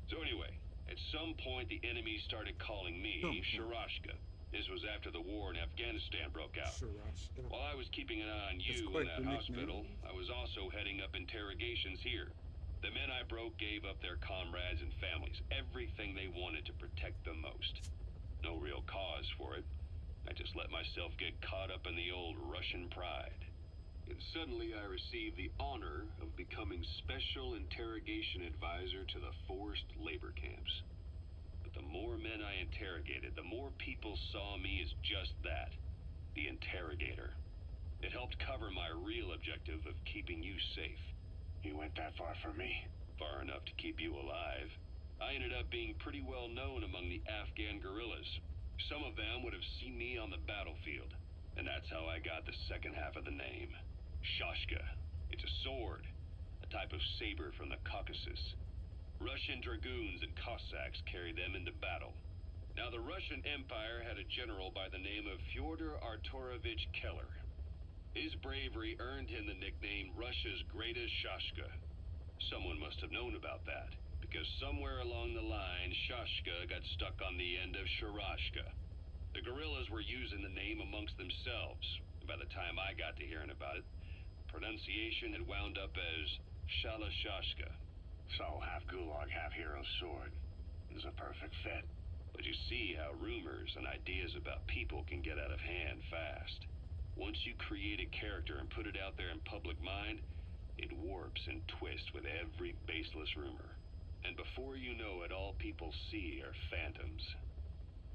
So anyway, at some point the enemy started calling me Sharashka. This was after the war in Afghanistan broke out. Sharashka. While I was keeping an eye on you in that hospital, I was also heading up interrogations here. The men I broke gave up their comrades and families, everything they wanted to protect them most. No real cause for it. I just let myself get caught up in the old Russian pride. And suddenly I received the honor of becoming Special Interrogation Advisor to the forced labor camps. But the more men I interrogated, the more people saw me as just that, the interrogator. It helped cover my real objective of keeping you safe. You went that far for me? Far enough to keep you alive. I ended up being pretty well known among the Afghan guerrillas. Some of them would have seen me on the battlefield, and that's how I got the second half of the name. Shashka. It's a sword, a type of saber from the Caucasus. Russian dragoons and Cossacks carried them into battle. Now, the Russian Empire had a general by the name of Fyodor Arturovich Keller. His bravery earned him the nickname Russia's greatest Shashka. Someone must have known about that, because somewhere along the line, Shashka got stuck on the end of Sharashka. The guerrillas were using the name amongst themselves, and by the time I got to hearing about it, pronunciation had wound up as Shalashashka. So, half Gulag, half hero sword. It's a perfect fit. But you see how rumors and ideas about people can get out of hand fast. Once you create a character and put it out there in public mind, it warps and twists with every baseless rumor. And before you know it, all people see are phantoms.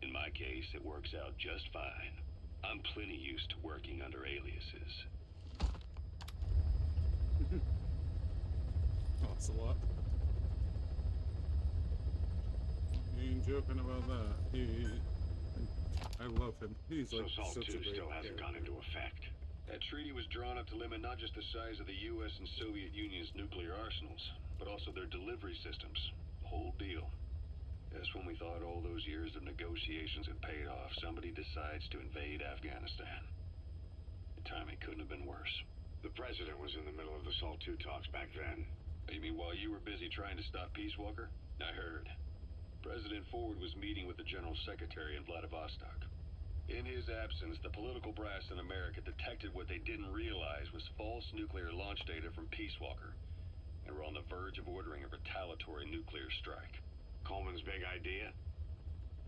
In my case, it works out just fine. I'm plenty used to working under aliases. That's a lot. You ain't joking about that. I love him. He's like SALT such a 2 great still hasn't gone into effect. That treaty was drawn up to limit not just the size of the U.S. and Soviet Union's nuclear arsenals, but also their delivery systems. The whole deal. Just when we thought all those years of negotiations had paid off, somebody decides to invade Afghanistan. timing couldn't have been worse. The president was in the middle of the SALT II talks back then. You mean while you were busy trying to stop Peace Walker? I heard. President Ford was meeting with the General Secretary in Vladivostok. In his absence, the political brass in America detected what they didn't realize was false nuclear launch data from Peace Walker, and were on the verge of ordering a retaliatory nuclear strike. Coleman's big idea?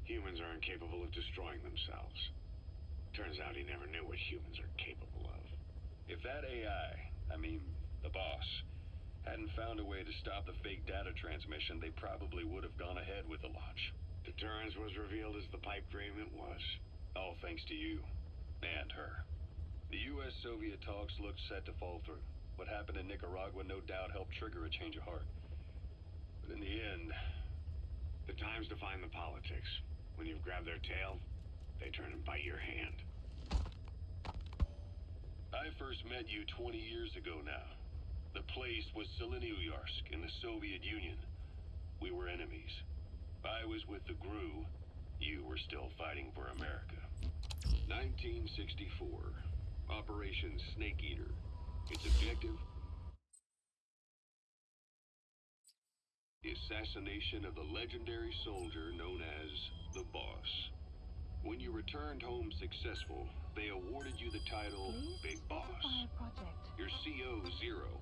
Humans are incapable of destroying themselves. Turns out he never knew what humans are capable of. If that AI, the boss, hadn't found a way to stop the fake data transmission, they probably would have gone ahead with the launch. Deterrence was revealed as the pipe dream it was. All thanks to you. And her. The U.S.-Soviet talks looked set to fall through. What happened in Nicaragua no doubt helped trigger a change of heart. But in the end... The time's define the politics. When you've grabbed their tail, they turn and bite your hand. I first met you 20 years ago now. The place was Selenouyarsk in the Soviet Union. We were enemies. I was with the GRU. You were still fighting for America. 1964. Operation Snake Eater. Its objective? The assassination of the legendary soldier known as the Boss. When you returned home successful, they awarded you the title Big Boss. Your CO, Zero,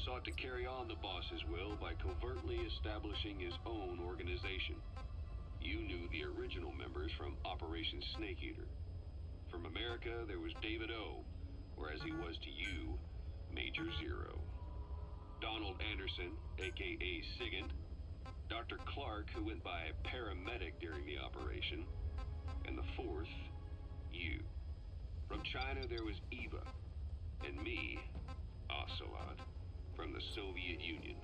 sought to carry on the boss's will by covertly establishing his own organization. You knew the original members from Operation Snake Eater. From America, there was David O, or as he was to you, Major Zero. Donald Anderson, aka Sigint. Dr. Clark, who went by paramedic during the operation. And the fourth, you. From China, there was Eva. And me, Ocelot, from the Soviet Union.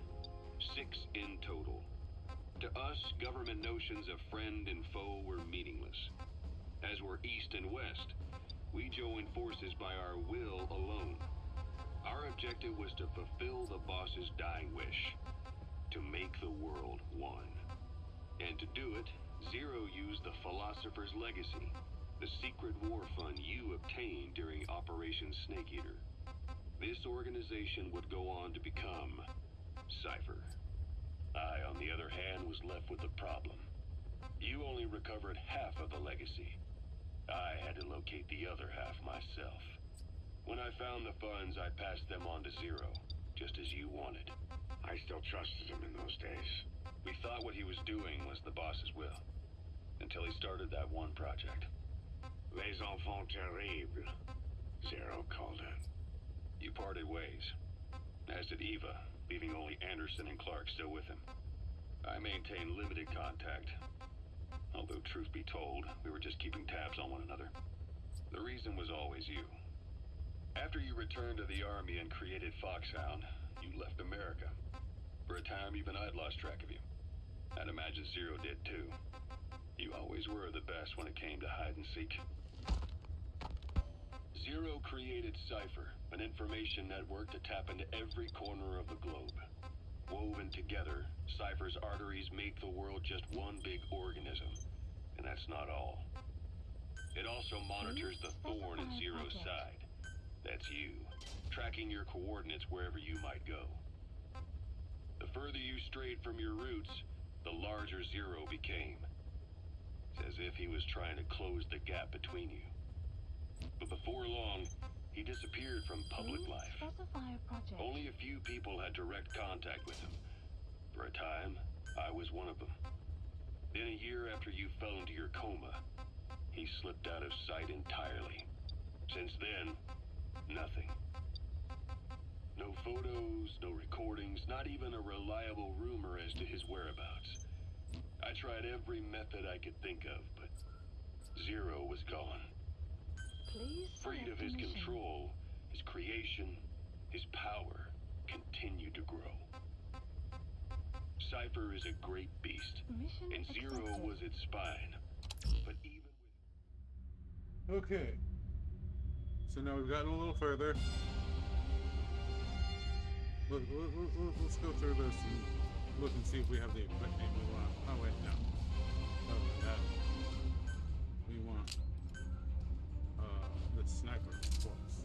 6 in total. To us, government notions of friend and foe were meaningless. As were East and West, we joined forces by our will alone. Our objective was to fulfill the boss's dying wish. To make the world one. And to do it, Zero used the Philosopher's Legacy, the secret war fund you obtained during Operation Snake Eater. This organization would go on to become Cypher. I, on the other hand, was left with the problem. You only recovered half of the legacy. I had to locate the other half myself. When I found the funds, I passed them on to Zero, just as you wanted. I still trusted him in those days. We thought what he was doing was the boss's will, until he started that one project. Les enfants terribles, Zero called it. You parted ways, as did Eva, leaving only Anderson and Clark still with him. I maintained limited contact, although truth be told, we were just keeping tabs on one another. The reason was always you. After you returned to the Army and created Foxhound, you left America. For a time, even I'd lost track of you. I'd imagine Zero did too. You always were the best when it came to hide and seek. Zero created Cypher, an information network to tap into every corner of the globe. Woven together, Cypher's arteries make the world just one big organism. And that's not all. It also monitors the thorn in Zero's side. That's you, tracking your coordinates wherever you might go. The further you strayed from your roots, the larger Zero became. It's as if he was trying to close the gap between you. But before long, he disappeared from public life. Only a few people had direct contact with him. For a time, I was one of them. Then a year after you fell into your coma, he slipped out of sight entirely. Since then, nothing. No photos, no recordings, not even a reliable rumor as to his whereabouts. I tried every method I could think of, but Zero was gone. Freed of his control, his creation, his power continued to grow. Cypher is a great beast, and Zero was its spine. But even with... Okay. So now we've gotten a little further. Let's go through this and look and see if we have the equipment we want. Oh wait, no. We want the sniper, of course.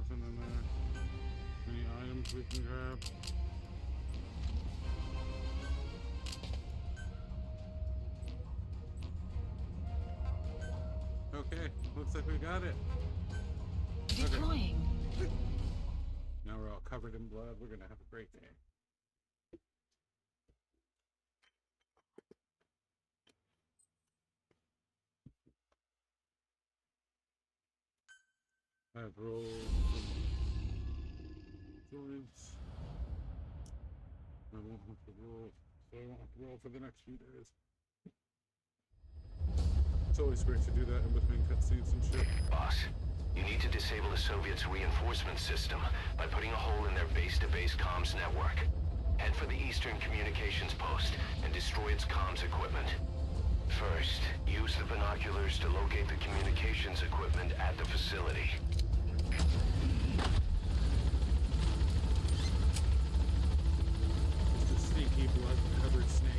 nothing in there. Any items we can grab? Okay, looks like we got it. Deploying. Okay. Now we're all covered in blood. We're gonna have a great day. I've rolled joints. I won't have to roll, so I won't have to roll for the next few days. It's always great to do that in between cutscenes and shit. Boss, you need to disable the Soviets' reinforcement system by putting a hole in their base-to-base comms network. Head for the Eastern Communications Post and destroy its comms equipment. First, use the binoculars to locate the communications equipment at the facility. It's a sneaky blood-covered snake.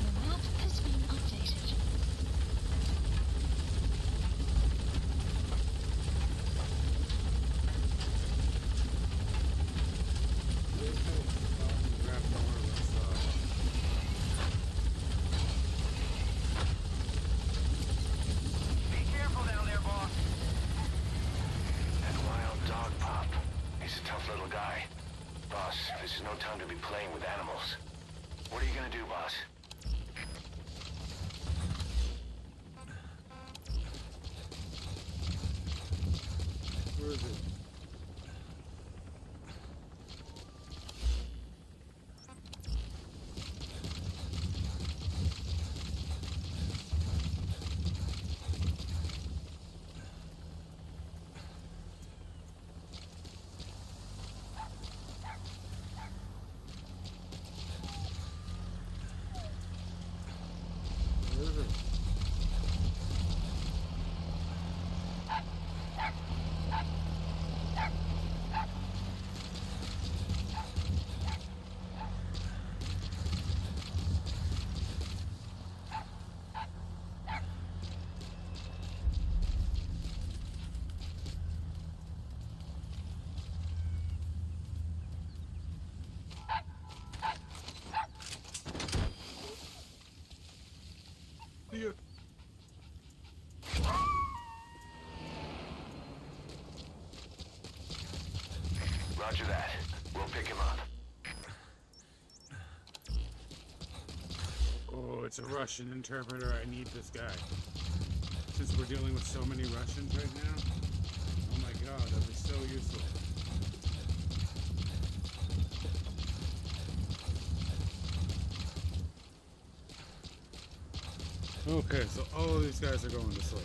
The map has been updated. Grab more of this stuff. Be careful down there, boss. That wild dog pup. He's a tough little guy. Boss, this is no time to be playing with animals. What are you gonna do, boss? Where is it? Where is it? See ya. Roger that. We'll pick him up. Oh, it's a Russian interpreter. I need this guy. Since we're dealing with so many Russians right now. Oh my god, that'd be so useful. Okay, so all of these guys are going to sleep.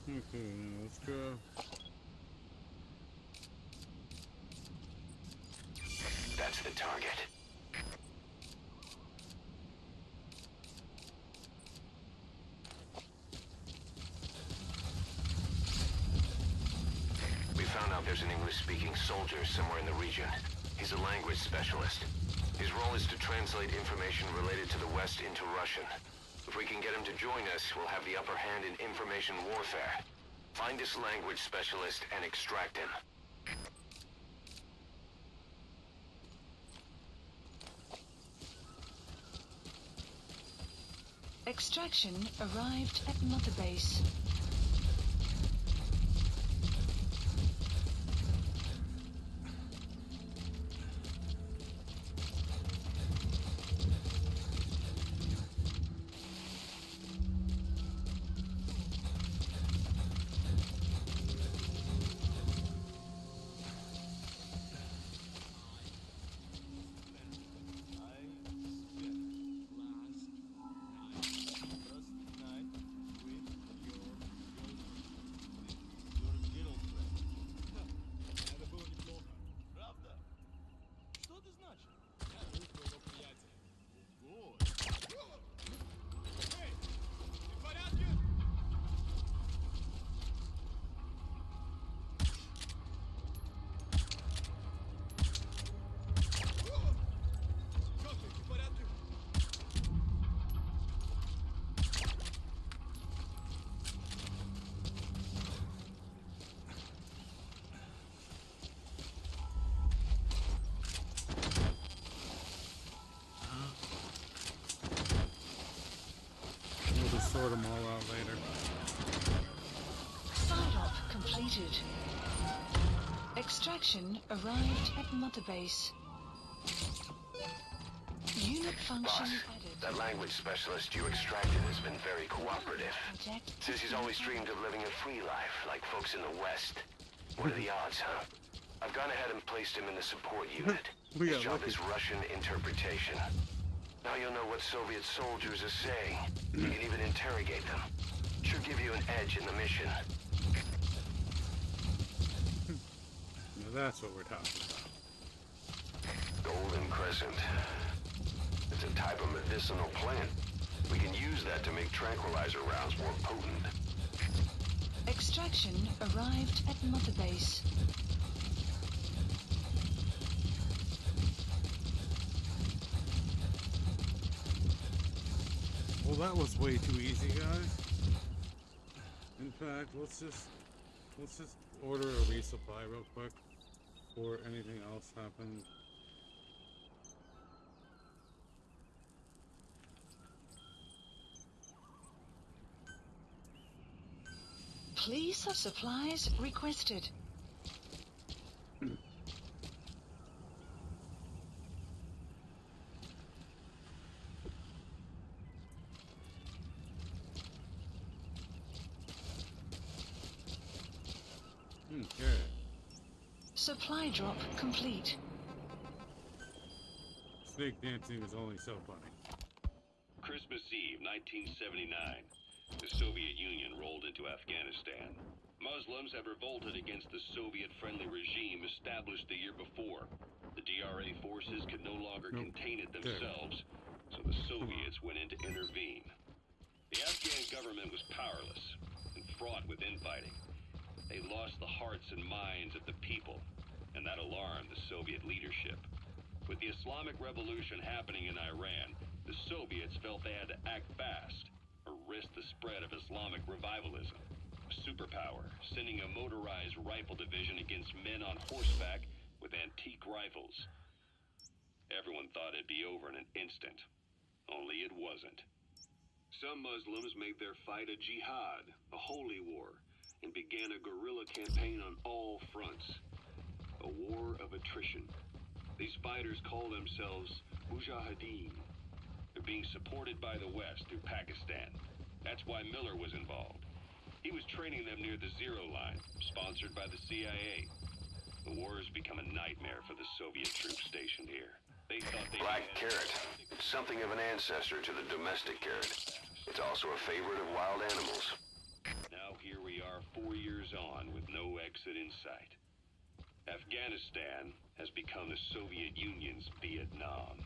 Okay, now let's go. That's the target. We found out there's an English-speaking soldier somewhere in the region. He's a language specialist. His role is to translate information related to the West into Russian. If we can get him to join us, we'll have the upper hand in information warfare. Find this language specialist and extract him. Extraction arrived at Mother Base. completed. Extraction arrived at Mother Base. Unit function Boss, added. that language specialist you extracted has been very cooperative. Says he's always dreamed of living a free life, like folks in the West. What are the odds, huh? I've gone ahead and placed him in the support unit. His job is Russian interpretation. Now you'll know what Soviet soldiers are saying. You can even interrogate them. Should give you an edge in the mission. Now that's what we're talking about. Golden Crescent. It's a type of medicinal plant. We can use that to make tranquilizer rounds more potent. Extraction arrived at Mother Base. Well, that was way too easy, guys. In fact, let's just order a resupply real quick before anything else happens. Please have supplies requested. Okay. Supply drop complete. Snake dancing is only so funny. Christmas Eve, 1979. The Soviet Union rolled into Afghanistan. Muslims have revolted against the Soviet-friendly regime established the year before. The DRA forces could no longer contain it themselves, so the Soviets went in to intervene. The Afghan government was powerless and fraught with infighting. They lost the hearts and minds of the people, and that alarmed the Soviet leadership. With the Islamic Revolution happening in Iran, the Soviets felt they had to act fast or risk the spread of Islamic revivalism. A superpower, sending a motorized rifle division against men on horseback with antique rifles. Everyone thought it'd be over in an instant, only it wasn't. Some Muslims made their fight a jihad, a holy war, and began a guerrilla campaign on all fronts. A war of attrition. These fighters call themselves Mujahideen. They're being supported by the West through Pakistan. That's why Miller was involved. He was training them near the Zero Line, sponsored by the CIA. The war has become a nightmare for the Soviet troops stationed here. They thought they Black carrot. Something of an ancestor to the domestic carrot. It's also a favorite of wild animals. Now here we are 4 years on with no exit in sight. Afghanistan has become the Soviet Union's Vietnam.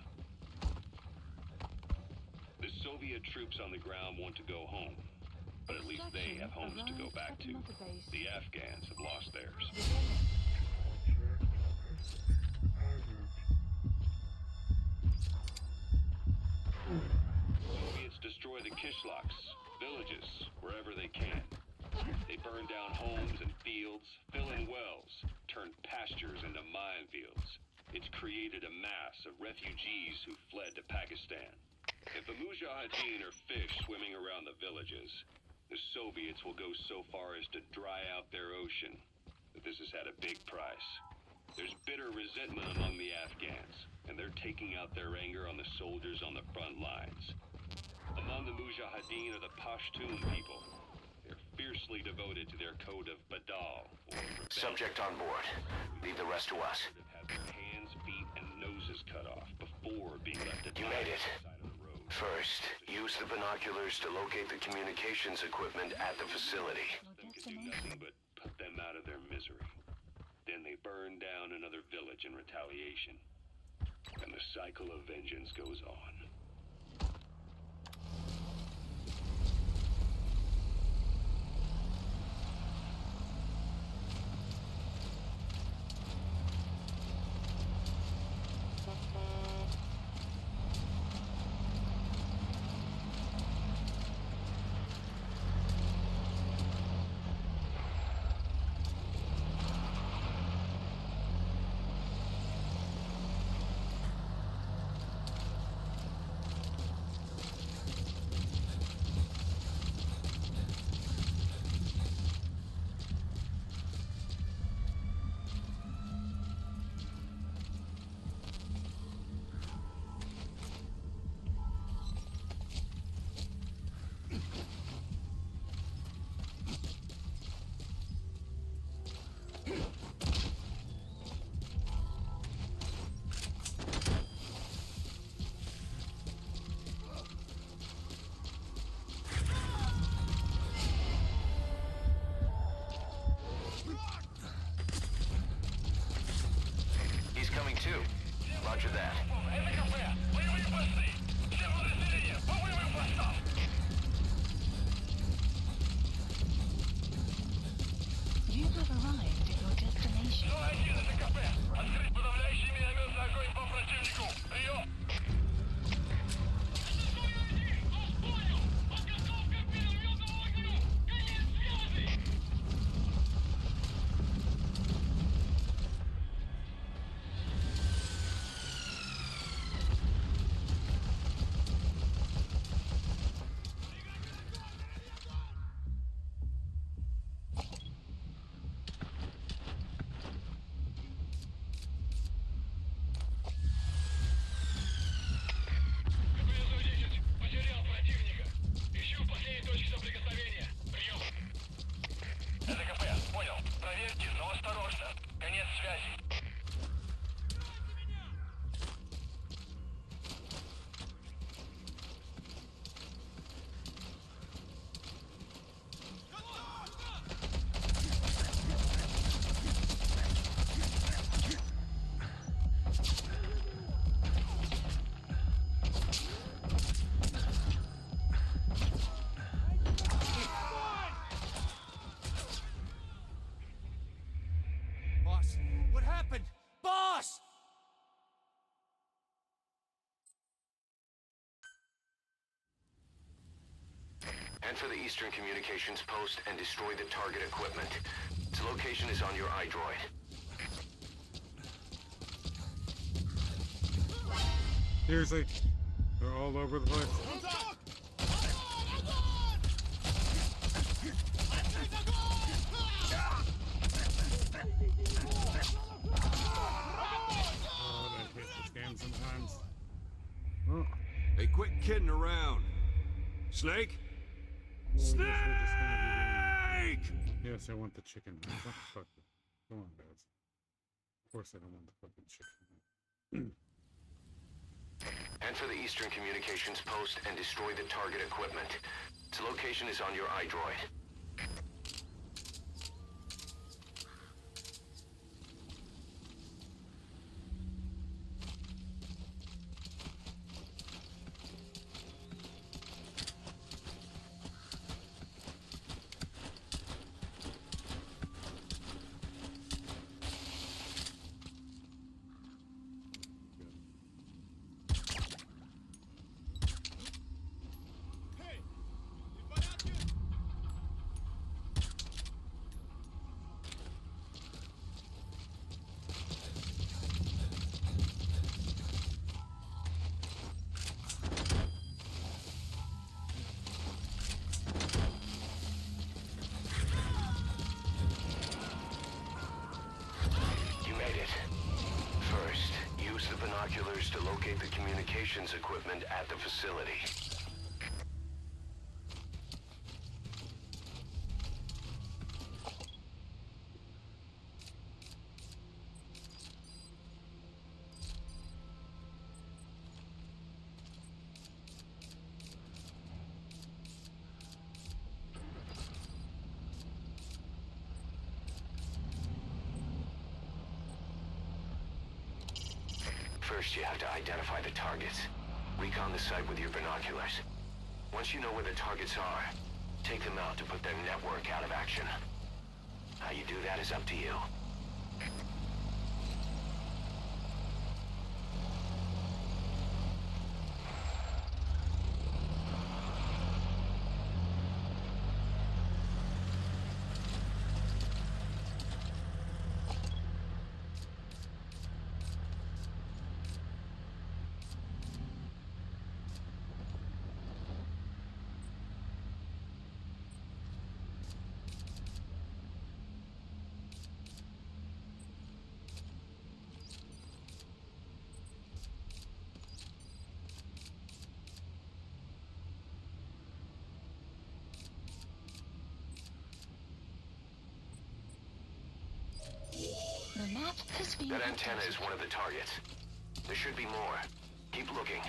The Soviet troops on the ground want to go home, but at least they have homes to go back to. The Afghans have lost theirs. Soviets destroy the kishlaks, villages, wherever they can. They burn down homes and fields, fill in wells, turn pastures into minefields. It's created a mass of refugees who fled to Pakistan. If the Mujahideen are fish swimming around the villages, the Soviets will go so far as to dry out their ocean. But this has had a big price. There's bitter resentment among the Afghans, and they're taking out their anger on the soldiers on the front lines. Among the Mujahideen are the Pashtun people. They're fiercely devoted to their code of Badal, or rebellion. Subject on board. Leave the rest to us. Have their hands, feet, and noses cut off before being left to You die made it. on the side of the road. First, use the binoculars to locate the communications equipment at the facility. Them can do nothing but put them out of their misery. Then they burn down another village in retaliation. And the cycle of vengeance goes on. He's coming too. Roger that. You have arrived at your destination. Boss, what happened? Boss! Enter the Eastern Communications Post and destroy the target equipment. Its location is on your iDroid. Seriously? They're all over the place. Oh, that hits this game sometimes. Oh. Hey, quit kidding around. Snake? Well, I guess we're just gonna be doing... Yes, I want the chicken. What the fuck? Come on, guys. Of course I don't want the fucking chicken. Enter the Eastern Communications Post and destroy the target equipment. Its location is on your iDroid. Binoculars to locate the communications equipment at the facility. First, you have to identify the targets. Recon the site with your binoculars. Once you know where the targets are, take them out to put their network out of action. How you do that is up to you. map has been That antenna updated. is one of the targets. There should be more. Keep looking.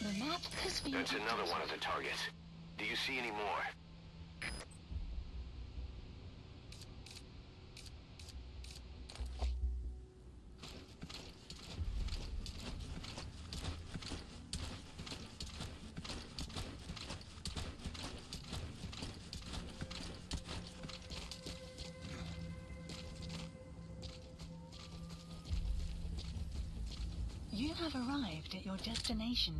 The map has been That's another updated. one of the targets. Do you see any more? You have arrived at your destination.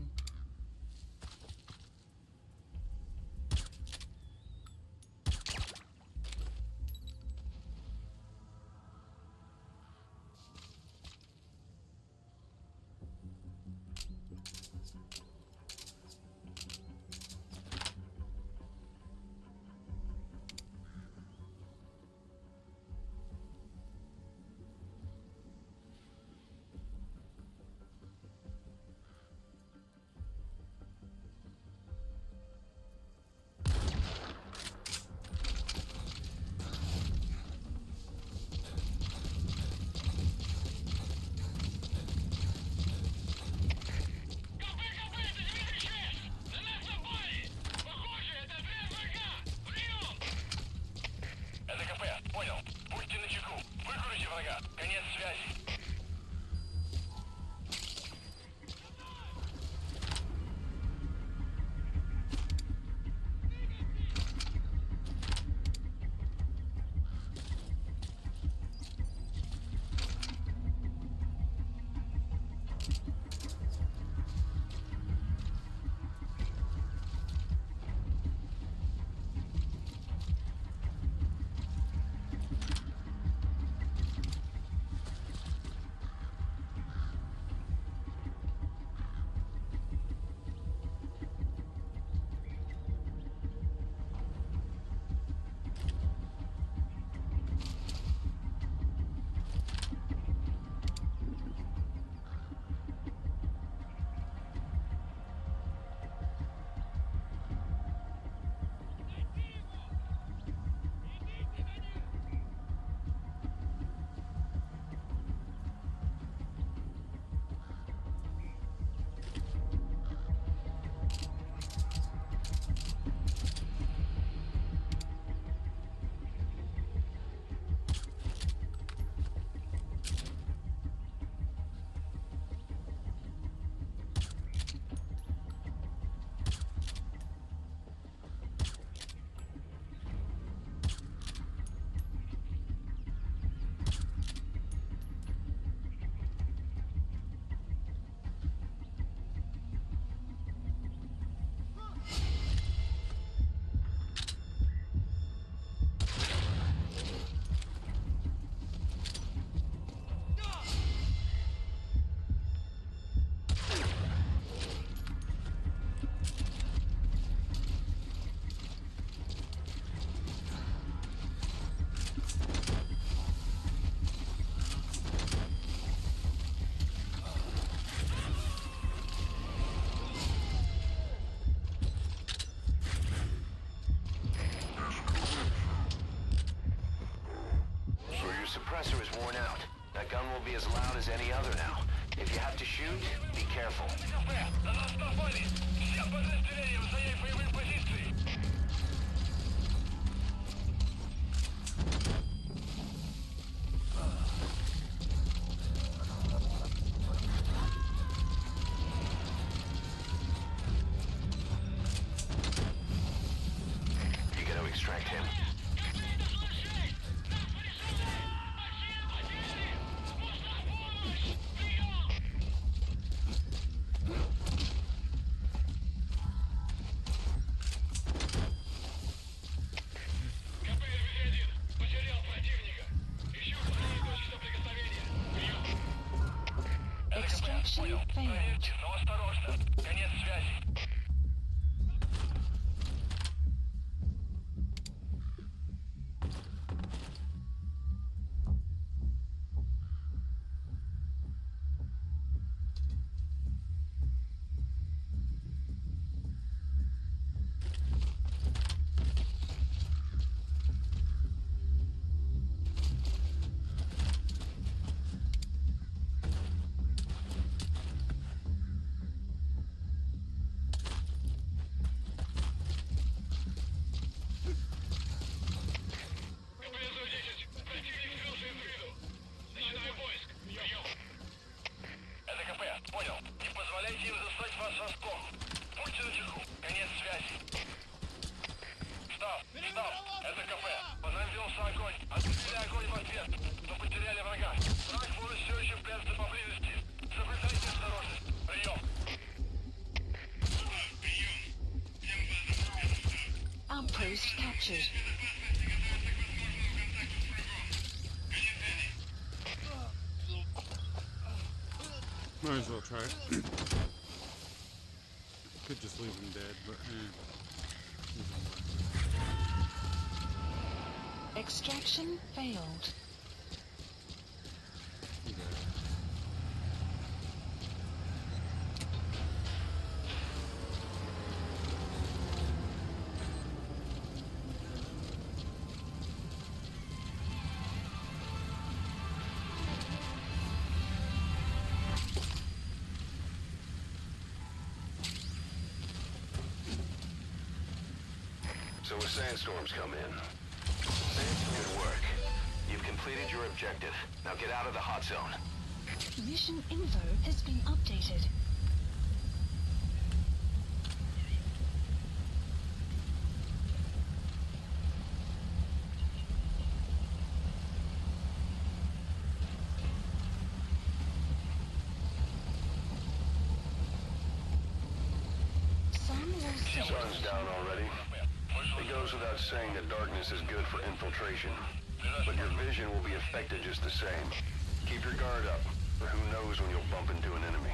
Suppressor is worn out. That gun will be as loud as any other now. If you have to shoot, be careful. You gotta extract him. Extraction failed. Конец связи. captured. Might as well try it. Could just leave him dead, but Extraction failed. So a sandstorm's come in. Good work. You've completed your objective. Now get out of the hot zone. Mission info has been updated. Sun's down already. It goes without saying that darkness is good for infiltration, but your vision will be affected just the same. Keep your guard up, or who knows when you'll bump into an enemy.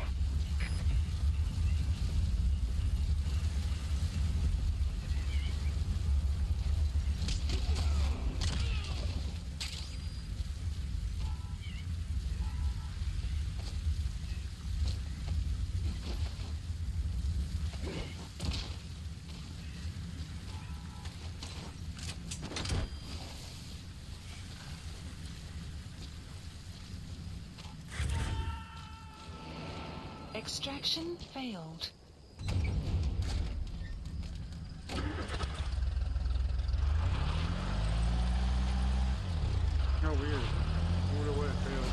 Extraction failed. how weird. I wonder what it failed.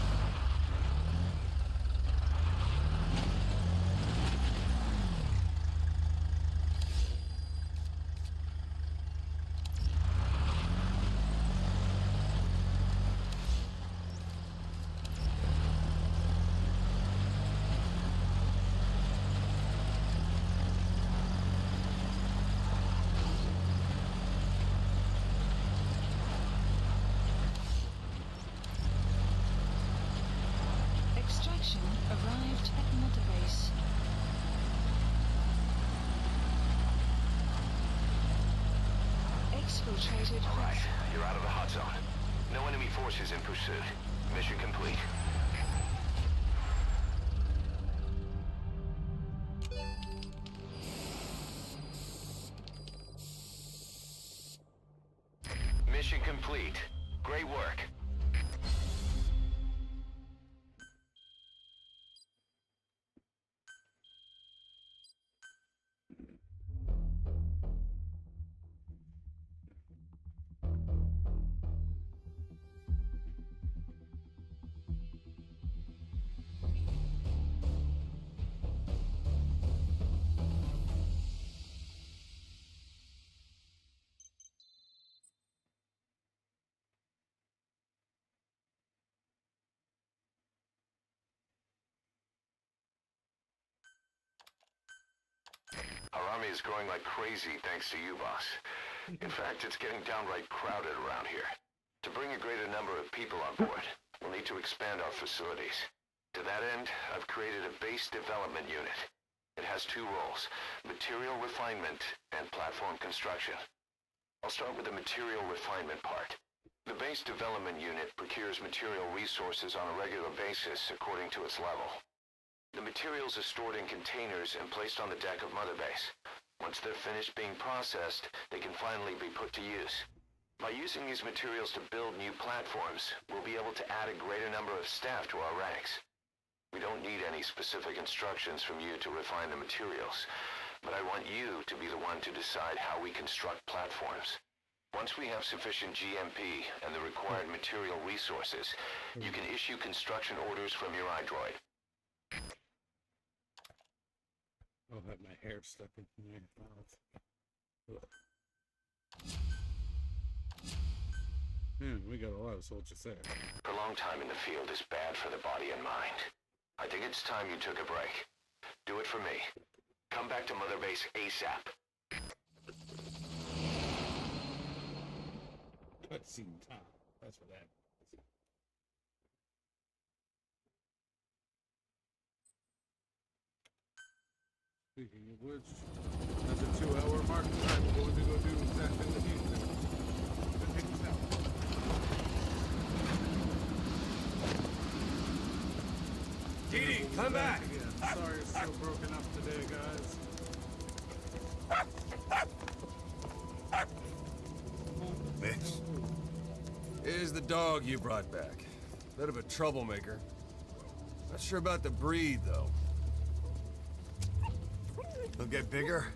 Extraction arrived at Mother Base. Exfiltrated. All right, you're out of the hot zone. No enemy forces in pursuit. Mission complete. Mission complete. Great work. Our army is growing like crazy thanks to you, boss. In fact, it's getting downright crowded around here. To bring a greater number of people on board, we'll need to expand our facilities. To that end, I've created a base development unit. It has two roles, material refinement and platform construction. I'll start with the material refinement part. The base development unit procures material resources on a regular basis according to its level. The materials are stored in containers and placed on the deck of Mother Base. Once they're finished being processed, they can finally be put to use. By using these materials to build new platforms, we'll be able to add a greater number of staff to our ranks. We don't need any specific instructions from you to refine the materials, but I want you to be the one to decide how we construct platforms. Once we have sufficient GMP and the required material resources, you can issue construction orders from your iDroid. I'll have my hair stuck in my mouth. Man, we got a lot of soldiers there. Prolonged time in the field is bad for the body and mind. I think it's time you took a break. Do it for me. Come back to Mother Base ASAP. Cutscene time. That's what that is. Speaking of which, that's a 2-hour mark. I'm going to go do exactly what he's doing. To pick us out. Dee Dee, come back! Again. Sorry it's so broken up today, guys. This? Here's the dog you brought back. Bit of a troublemaker. Not sure about the breed, though. He'll get bigger?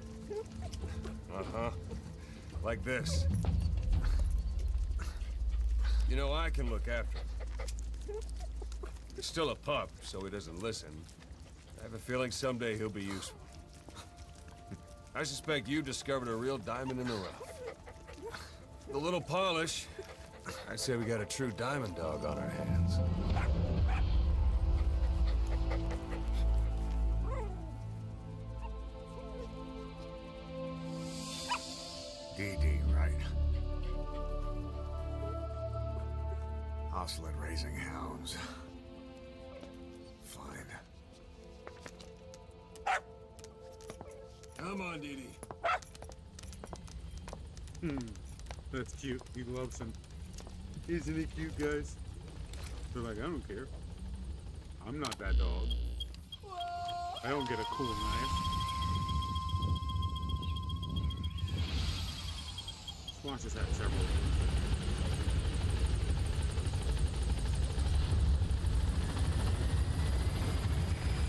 Uh-huh. Like this. You know, I can look after him. He's still a pup, so he doesn't listen. I have a feeling someday he'll be useful. I suspect you discovered a real diamond in the rough. With a little polish, I'd say we got a true diamond dog on our hands. Dee Dee, right? Hostile at raising hounds. Fine. Come on, Dee Dee. That's cute. He loves him. Isn't he cute, guys? They're like, I don't care. I'm not that dog. I don't get a cool knife. Squash has had several.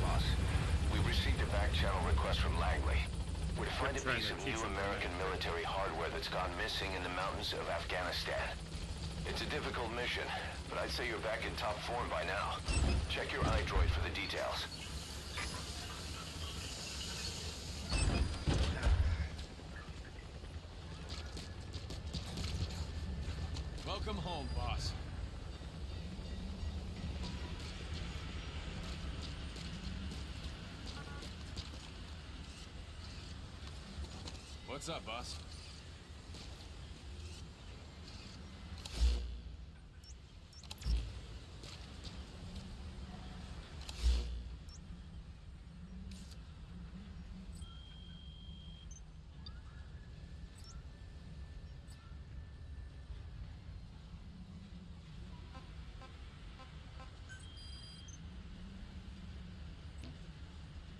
Boss, we received a back channel request from Langley. We're to find a piece of new American military hardware that's gone missing in the mountains of Afghanistan. It's a difficult mission, but I'd say you're back in top form by now. Check your iDroid for the details. Welcome home, boss. What's up, boss?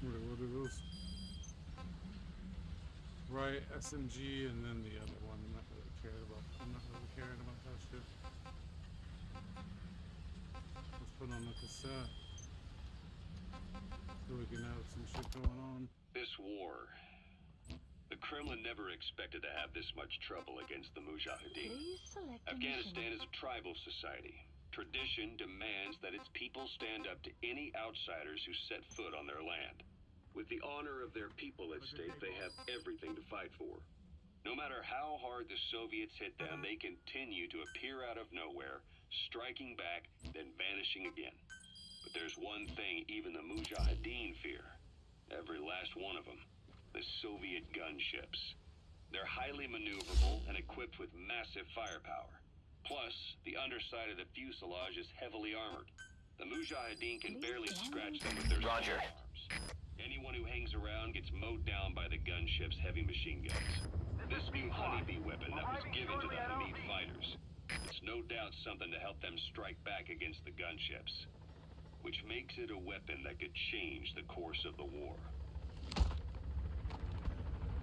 What are those? Right, SMG, and then the other one. I'm not really caring about that shit. Let's put on the cassette so we can have some shit going on. This war, the Kremlin never expected to have this much trouble against the Mujahideen. Afghanistan is a tribal society. Tradition demands that its people stand up to any outsiders who set foot on their land. With the honor of their people at stake, they have everything to fight for. No matter how hard the Soviets hit them, they continue to appear out of nowhere, striking back, then vanishing again. But there's one thing even the Mujahideen fear. Every last one of them. The Soviet gunships. They're highly maneuverable and equipped with massive firepower. Plus, the underside of the fuselage is heavily armored. The Mujahideen can barely scratch them with their small arms. Anyone who hangs around gets mowed down by the gunship's heavy machine guns. This new honeybee weapon that was given to the Hamid fighters. It's no doubt something to help them strike back against the gunships. Which makes it a weapon that could change the course of the war.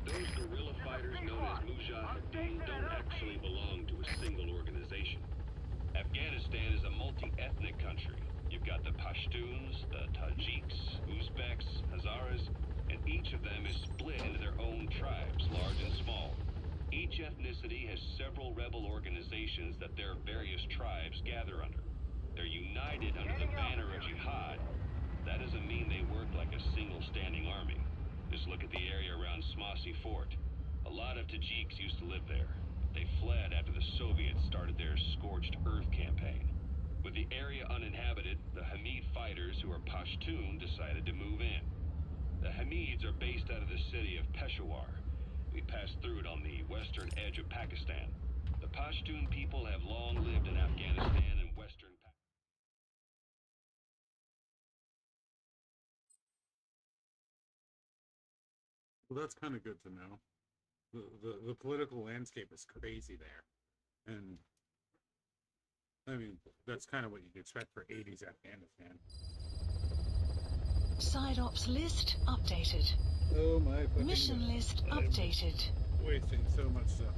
Those guerrilla fighters known as Mujahideen don't actually belong to a single organization. Afghanistan is a multi-ethnic country. You've got the Pashtuns, the Tajiks, Uzbeks, Hazaras, and each of them is split into their own tribes, large and small. Each ethnicity has several rebel organizations that their various tribes gather under. They're united under the banner of jihad. That doesn't mean they work like a single standing army. Just look at the area around Smasi Fort. A lot of Tajiks used to live there. They fled after the Soviets started their scorched earth campaign. With the area uninhabited, the Hamid fighters, who are Pashtun, decided to move in. The Hamids are based out of the city of Peshawar. We passed through it on the western edge of Pakistan. The Pashtun people have long lived in Afghanistan and Western Pakistan. Well, that's kind of good to know. The political landscape is crazy there. And, I mean, that's kind of what you'd expect for 80s Afghanistan. Side ops list updated. Oh my fucking Mission God. list I'm updated. wasting so much stuff.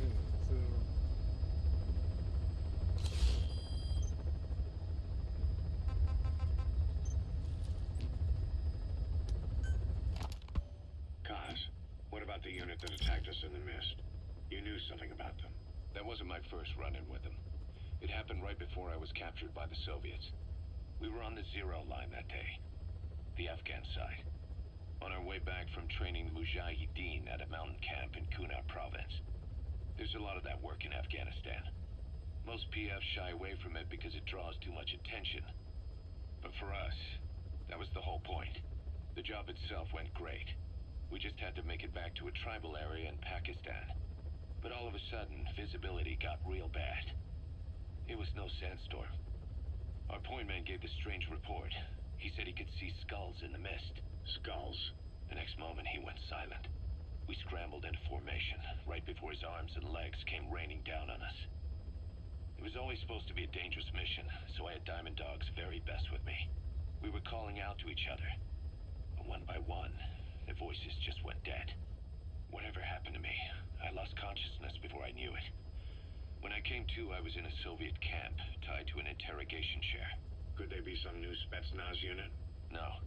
Okay, so Kaz, what about the unit that attacked us in the mist? You knew something about them. That wasn't my first run-in with them. It happened right before I was captured by the Soviets. We were on the zero line that day. The Afghan side. On our way back from training the Mujahideen at a mountain camp in Kunar province. There's a lot of that work in Afghanistan. Most PFs shy away from it because it draws too much attention. But for us, that was the whole point. The job itself went great. We just had to make it back to a tribal area in Pakistan. But all of a sudden, visibility got real bad. It was no sandstorm. Our point man gave this strange report. He said he could see skulls in the mist. Skulls? The next moment, he went silent. We scrambled into formation, right before his arms and legs came raining down on us. It was always supposed to be a dangerous mission, so I had Diamond Dog's very best with me. We were calling out to each other. But one by one, their voices just went dead. Whatever happened to me, I lost consciousness before I knew it. When I came to, I was in a Soviet camp, tied to an interrogation chair. Could they be some new Spetsnaz unit? No.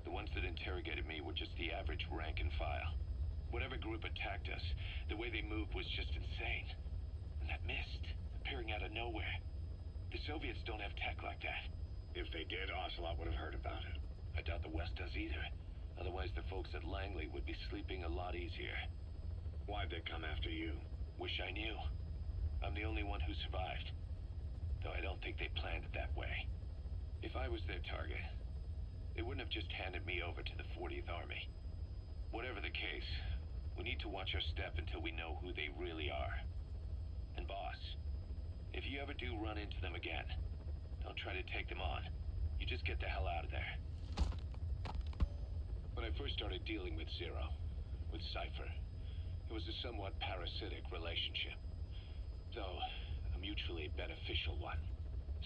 The ones that interrogated me were just the average rank and file. Whatever group attacked us, the way they moved was just insane. And that mist, appearing out of nowhere. The Soviets don't have tech like that. If they did, Ocelot would have heard about it. I doubt the West does either. Otherwise, the folks at Langley would be sleeping a lot easier. Why'd they come after you? Wish I knew. I'm the only one who survived. Though I don't think they planned it that way. If I was their target, they wouldn't have just handed me over to the 40th Army. Whatever the case, we need to watch our step until we know who they really are. And boss, if you ever do run into them again, don't try to take them on. You just get the hell out of there. When I first started dealing with Zero, with Cypher, it was a somewhat parasitic relationship. Though, a mutually beneficial one.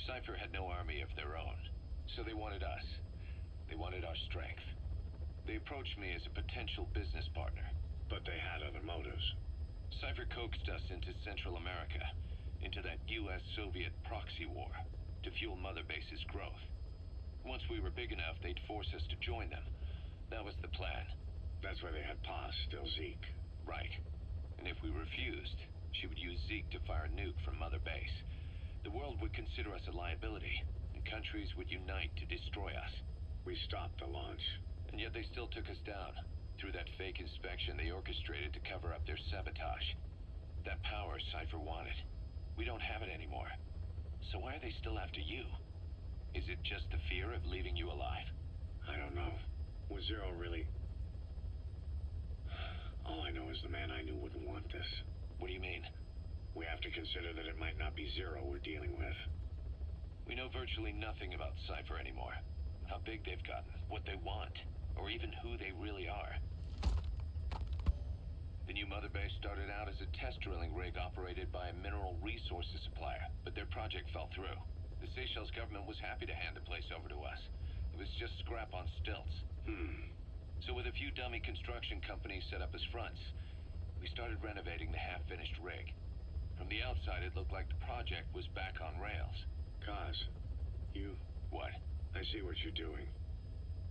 Cypher had no army of their own, so they wanted us. They wanted our strength. They approached me as a potential business partner, but they had other motives. Cypher coaxed us into Central America, into that US-Soviet proxy war, to fuel Mother Base's growth. Once we were big enough, they'd force us to join them. That was the plan. That's why they had Paz, still Zeke. Right. And if we refused, she would use Zeke to fire a nuke from Mother Base. The world would consider us a liability, and countries would unite to destroy us. We stopped the launch. And yet they still took us down. Through that fake inspection they orchestrated to cover up their sabotage. That power Cypher wanted. We don't have it anymore. So why are they still after you? Is it just the fear of leaving you alive? I don't know. Was Zero really... All I know is the man I knew wouldn't want this. What do you mean? We have to consider that it might not be Zero we're dealing with. We know virtually nothing about Cypher anymore. How big they've gotten, what they want, or even who they really are. The new Mother Base started out as a test drilling rig operated by a mineral resources supplier, but their project fell through. The Seychelles government was happy to hand the place over to us. It was just scrap on stilts. So with a few dummy construction companies set up as fronts, we started renovating the half-finished rig. From the outside, it looked like the project was back on rails. Kaz, you... What? I see what you're doing.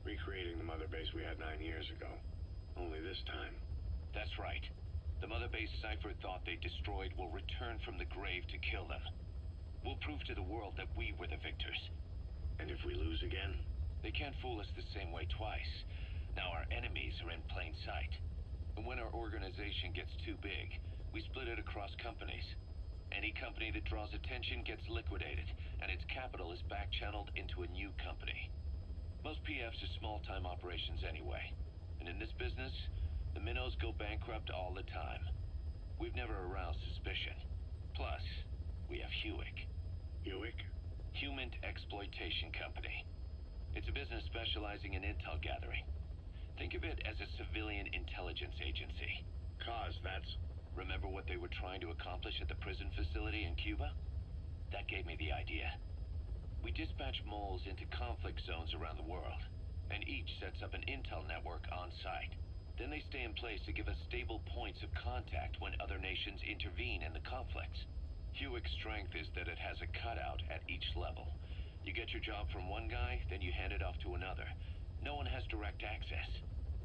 Recreating the Mother Base we had 9 years ago. Only this time. That's right. The Mother Base Cypher thought they destroyed will return from the grave to kill them. We'll prove to the world that we were the victors. And if we lose again? They can't fool us the same way twice. Now our enemies are in plain sight. And when our organization gets too big, we split it across companies. Any company that draws attention gets liquidated, and its capital is back-channeled into a new company. Most PFs are small-time operations anyway. And in this business, the minnows go bankrupt all the time. We've never aroused suspicion. Plus, we have Hewick. Hewick? Human Exploitation Company. It's a business specializing in intel gathering. Think of it as a civilian intelligence agency. That's... Remember what they were trying to accomplish at the prison facility in Cuba? That gave me the idea. We dispatch moles into conflict zones around the world, and each sets up an intel network on site. Then they stay in place to give us stable points of contact when other nations intervene in the conflicts. Hewick's strength is that it has a cutout at each level. You get your job from one guy, then you hand it off to another. No one has direct access.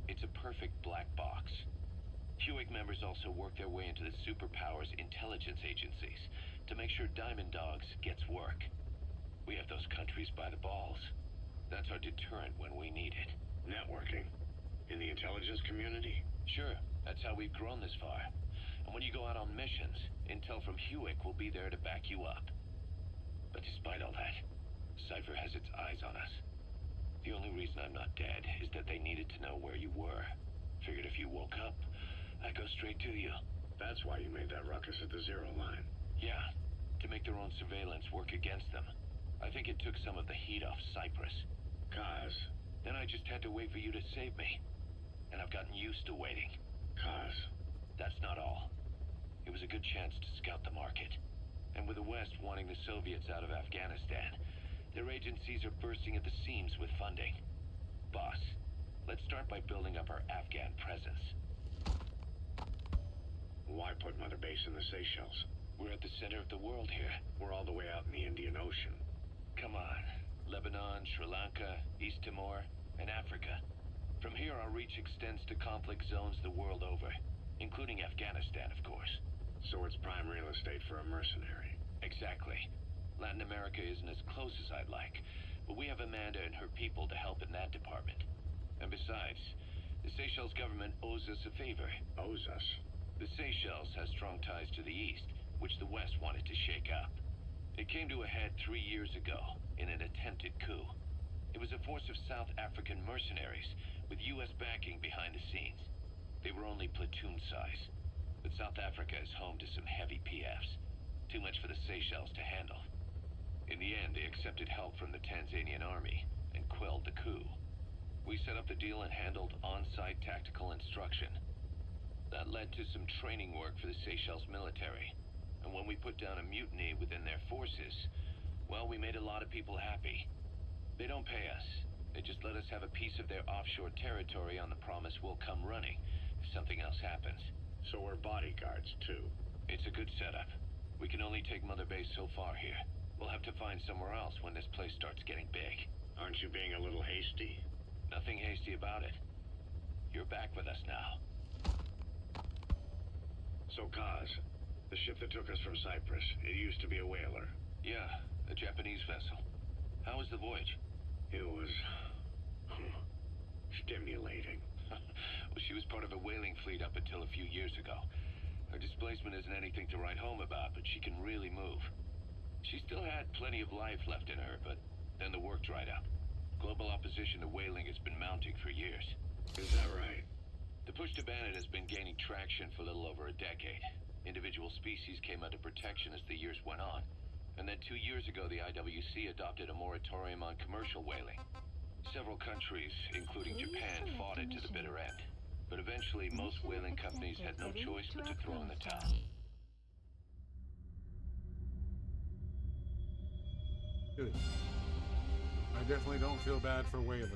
It's a perfect black box. Hewick members also work their way into the superpowers intelligence agencies to make sure Diamond Dogs gets work. We have those countries by the balls. That's our deterrent when we need it. Networking? In the intelligence community? Sure, that's how we've grown this far. And when you go out on missions, intel from Hewick will be there to back you up. But despite all that, Cypher has its eyes on us. The only reason I'm not dead is that they needed to know where you were. Figured if you woke up, I'd go straight to you. That's why you made that ruckus at the Zero Line. Yeah, to make their own surveillance work against them. I think it took some of the heat off Cyprus. Kaz. Then I just had to wait for you to save me. And I've gotten used to waiting. Kaz. That's not all. It was a good chance to scout the market. And with the West wanting the Soviets out of Afghanistan, their agencies are bursting at the seams with funding. Boss, let's start by building up our Afghan presence. Why put Mother Base in the Seychelles? We're at the center of the world here. We're all the way out in the Indian Ocean. Come on. Lebanon, Sri Lanka, East Timor, and Africa. From here, our reach extends to conflict zones the world over, including Afghanistan, of course. So it's prime real estate for a mercenary. Exactly. Latin America isn't as close as I'd like, but we have Amanda and her people to help in that department. And besides, the Seychelles government owes us a favor. Owes us? The Seychelles has strong ties to the east, which the West wanted to shake up. It came to a head 3 years ago in an attempted coup. It was a force of South African mercenaries with U.S. backing behind the scenes. They were only platoon size, but South Africa is home to some heavy PFs. Too much for the Seychelles to handle. In the end, they accepted help from the Tanzanian army and quelled the coup. We set up the deal and handled on-site tactical instruction. That led to some training work for the Seychelles military. And when we put down a mutiny within their forces, well, we made a lot of people happy. They don't pay us. They just let us have a piece of their offshore territory on the promise we'll come running if something else happens. So we're bodyguards, too. It's a good setup. We can only take Mother Base so far here. We'll have to find somewhere else when this place starts getting big. Aren't you being a little hasty? Nothing hasty about it. You're back with us now. So, Kaz, the ship that took us from Cyprus, it used to be a whaler. Yeah, a Japanese vessel. How was the voyage? It was... stimulating. Well, she was part of a whaling fleet up until a few years ago. Her displacement isn't anything to write home about, but she can really move. She still had plenty of life left in her, but then the work dried up. Global opposition to whaling has been mounting for years. Is that right? The push to ban it has been gaining traction for a little over a decade. Individual species came under protection as the years went on. And then 2 years ago, the IWC adopted a moratorium on commercial whaling. Several countries, including Japan, fought it to the bitter end. But eventually, most whaling companies had no choice but to throw in the towel. Good. I definitely don't feel bad for whalers.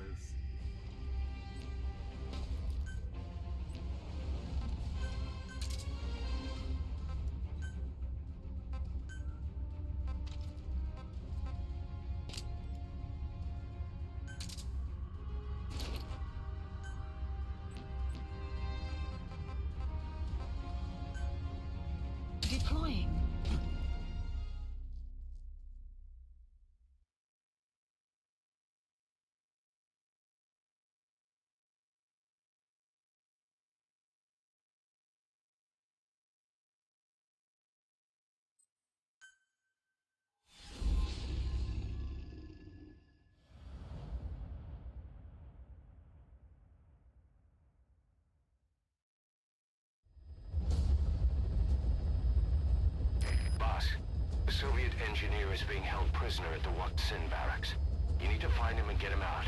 Soviet engineer is being held prisoner at the Waksin barracks. You need to find him and get him out.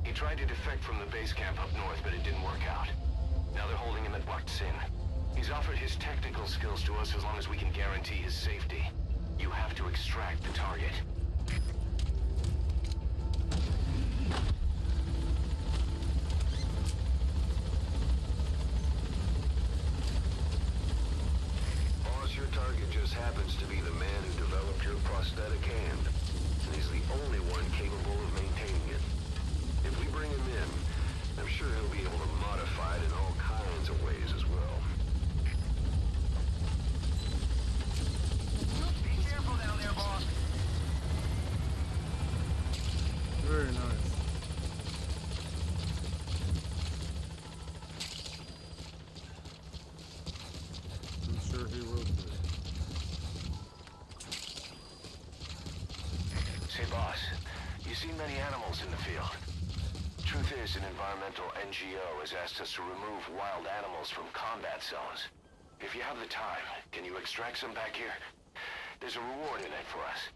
He tried to defect from the base camp up north, but it didn't work out. Now they're holding him at Waksin. He's offered his technical skills to us as long as we can guarantee his safety. You have to extract the target. Boss, your target just happens to be the man who developed your prosthetic hand. And he's the only one capable of maintaining it. If we bring him in, I'm sure he'll be able to modify it in all kinds of ways as well. Be careful down there, boss. Very nice. I'm sure he will too. Say, boss, you see many animals in the field. Truth is, an environmental NGO has asked us to remove wild animals from combat zones. If you have the time, can you extract some back here? There's a reward in it for us.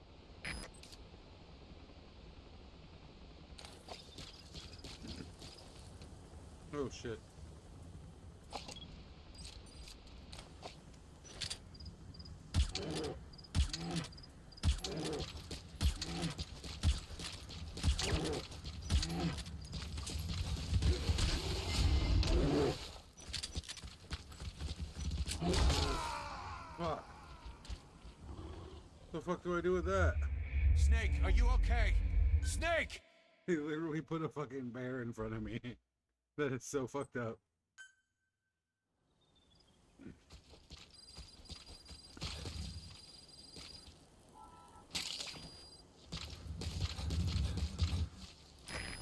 Oh shit. Fuck. The fuck do I do with that? Snake, are you okay? Snake! He literally put a fucking bear in front of me. That is so fucked up.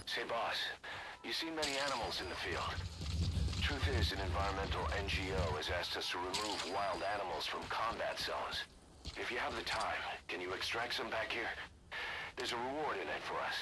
Say, boss, you see many animals in the field. Truth is, an environmental NGO has asked us to remove wild animals from combat zones. If you have the time, can you extract some back here? There's a reward in it for us.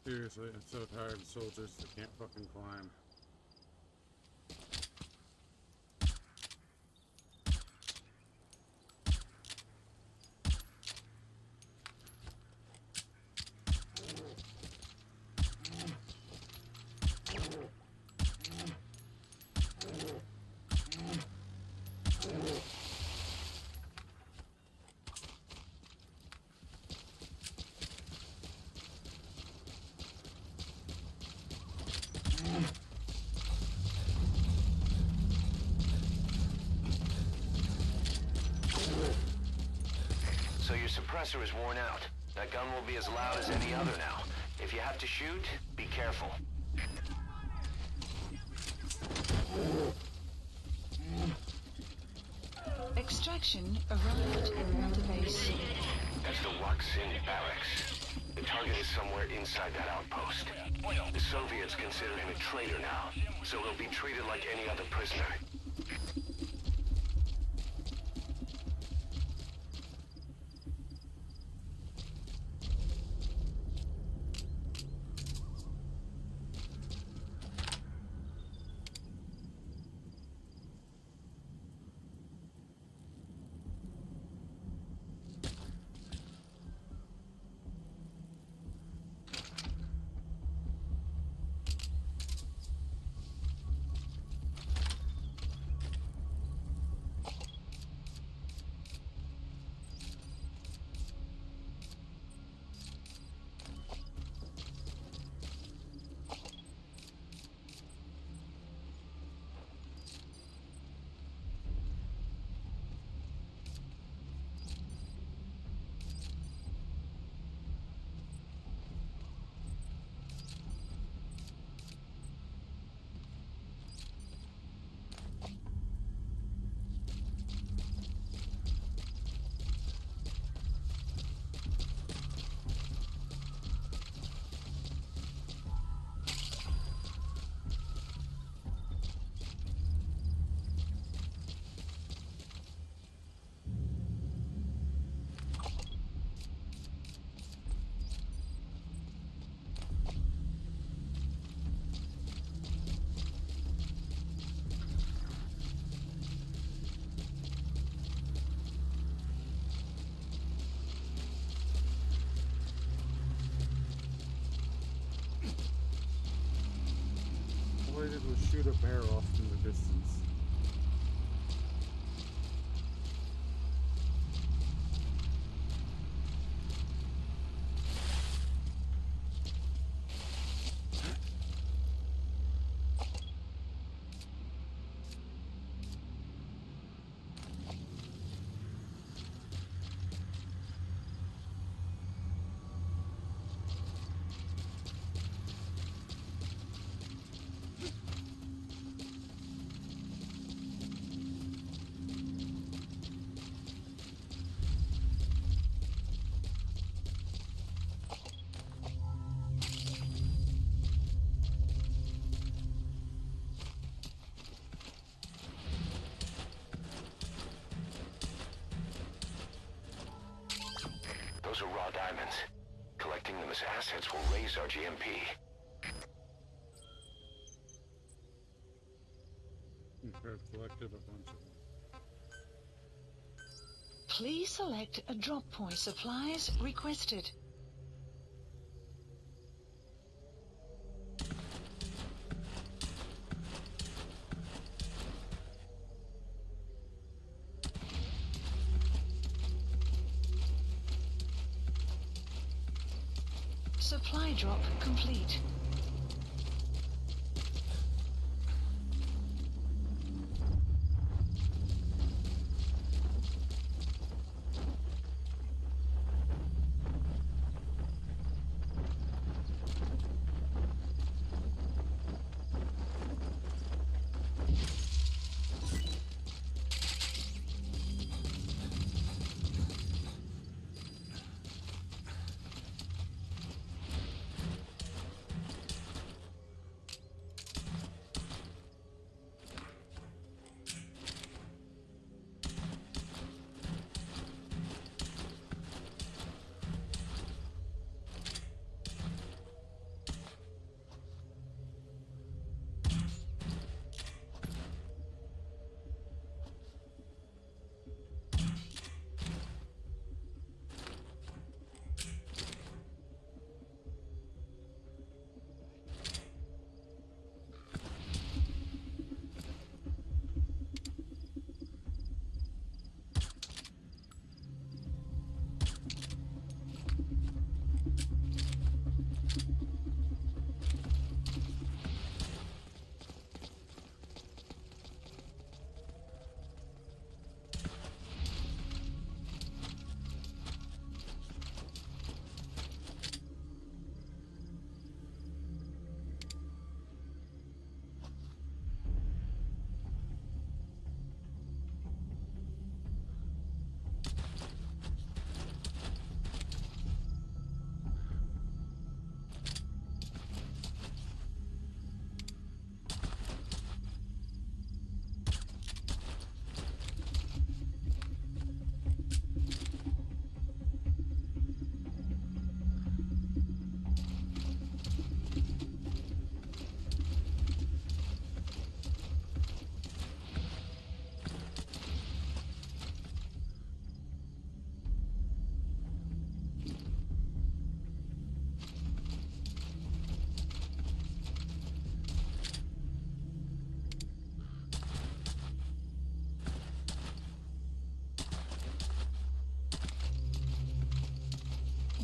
Seriously, I'm so tired of soldiers that can't fucking climb. So your suppressor is worn out. That gun will be as loud as any other now. If you have to shoot, be careful. Extraction arrived at Mother Base. That's the Waksin barracks. The target is somewhere inside that outpost. The Soviets consider him a traitor now, so he'll be treated like any other prisoner. was shoot a bear off in the distance. Those are raw diamonds. Collecting them as assets will raise our GMP. I've collected a bunch of them. Please select a drop point. Supplies requested. Supply drop complete.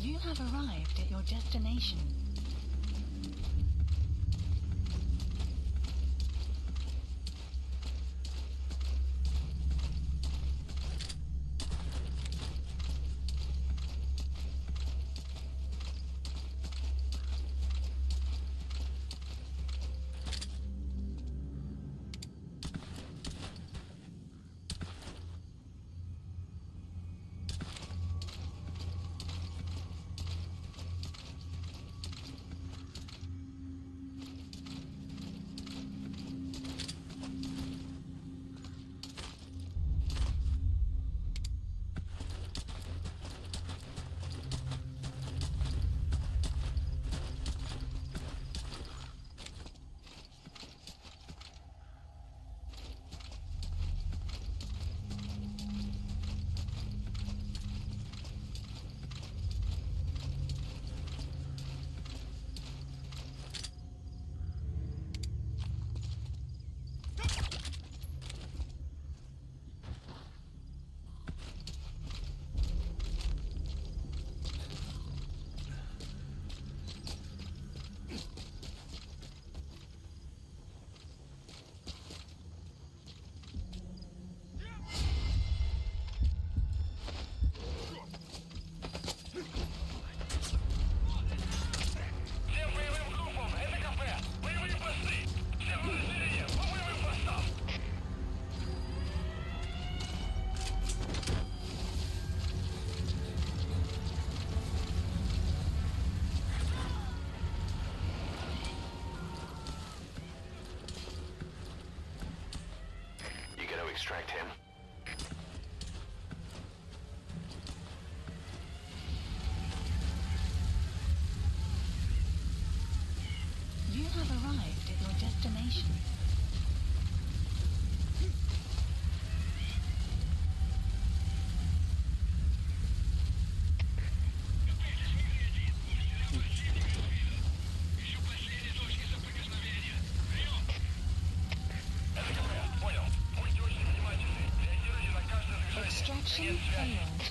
You have arrived at your destination. extract him. You have arrived at your destination. Extraction failed.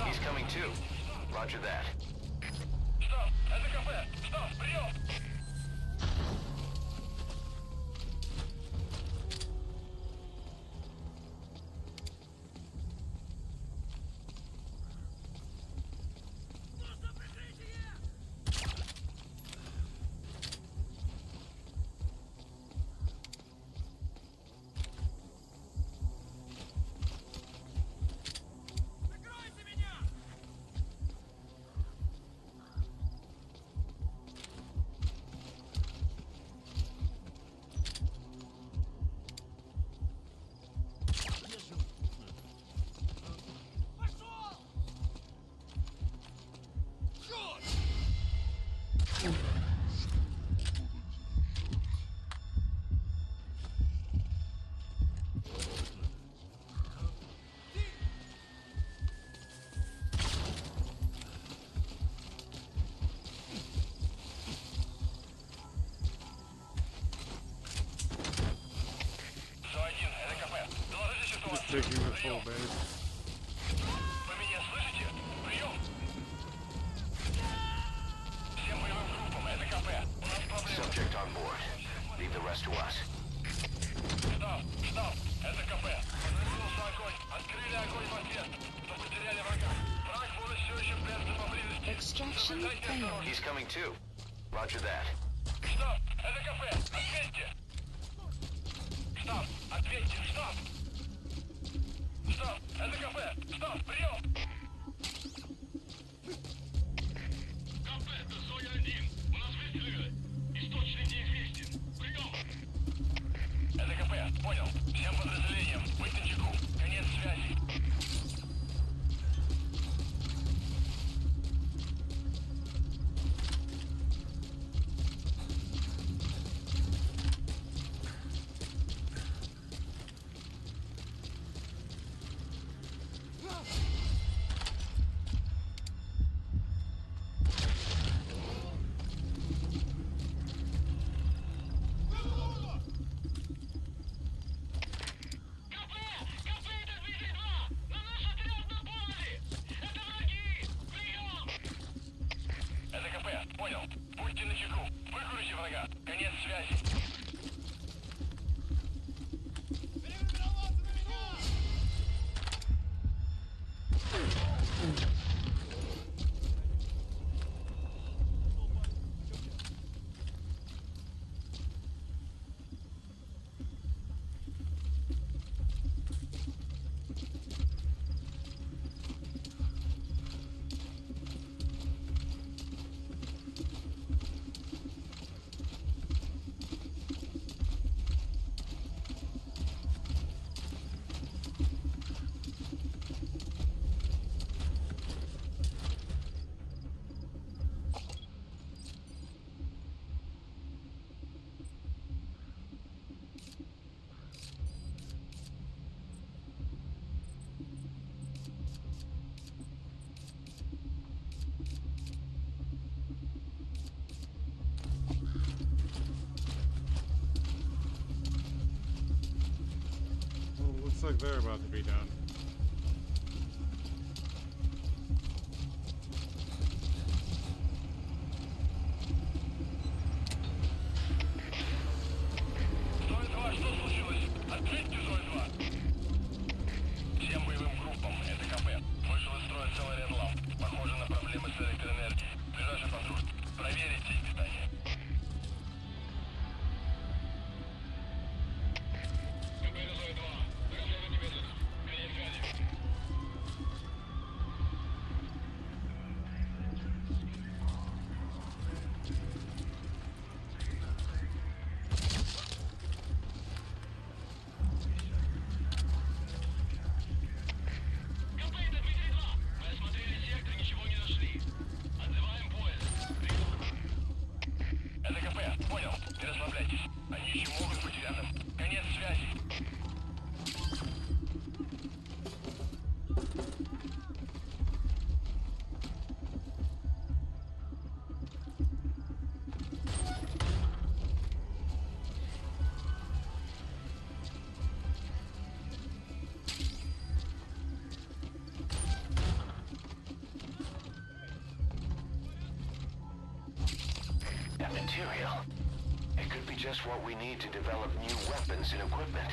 He's coming too. Roger that. Just taking the full base. Subject on board. Leave the rest to us. Extraction failed. He's coming too. Roger that. Looks like they're about to be done. That material. It could be just what we need to develop new weapons and equipment.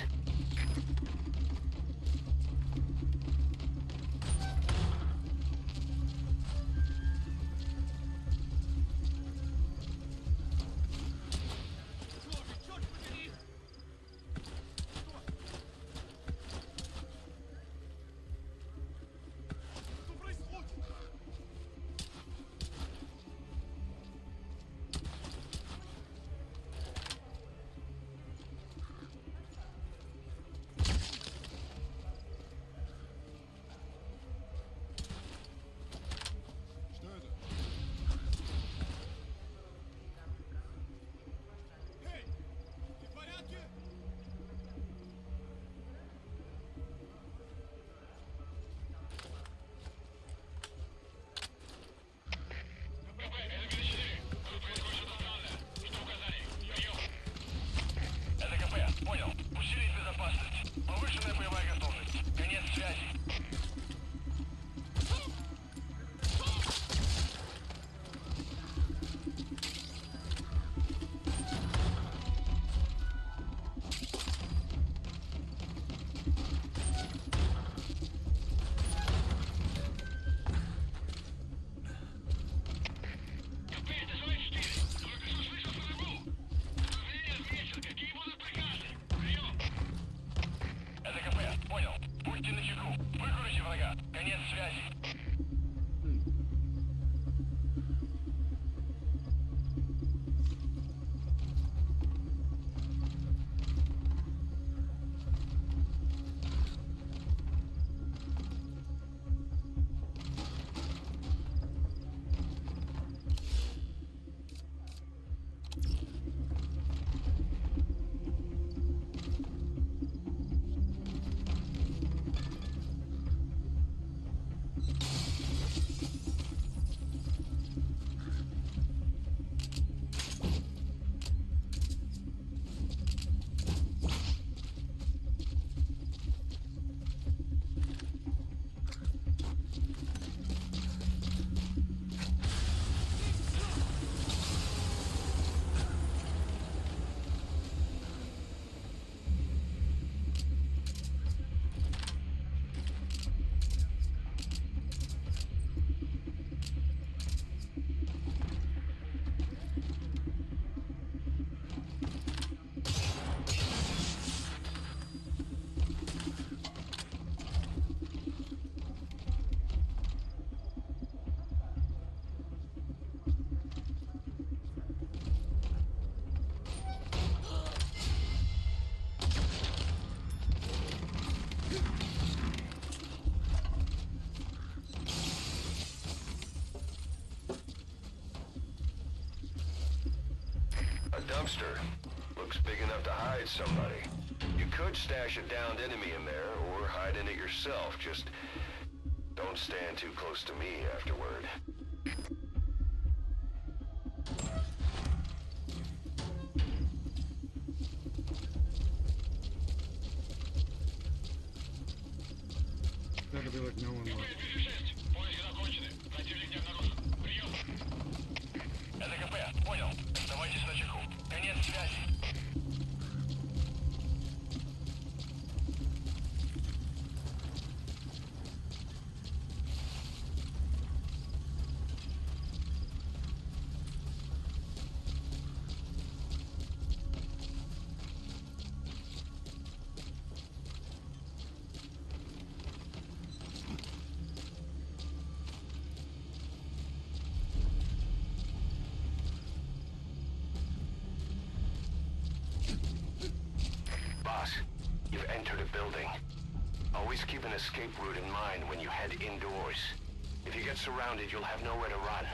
Dumpster. Looks big enough to hide somebody. You could stash a downed enemy in there, or hide in it yourself. Just don't stand too close to me afterward. feel like no one will. Это КП, понял. Оставайтесь на чеку. Конец связи. Boss, you've entered a building. Always keep an escape route in mind when you head indoors. If you get surrounded, you'll have nowhere to run.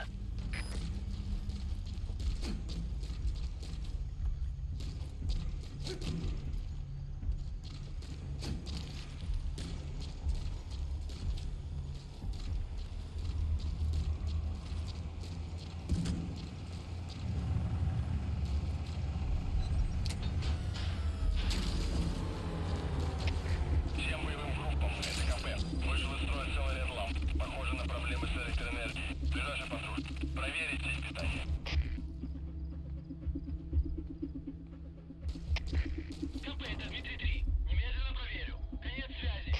Всем боевым группам, это КП. Вышел из строя целый ряд ламп. Похоже на проблемы с электроэнергией. Ближайший патруль. Проверить сеть питания. КП, это Дмитрий 3. Немедленно проверю. Конец связи.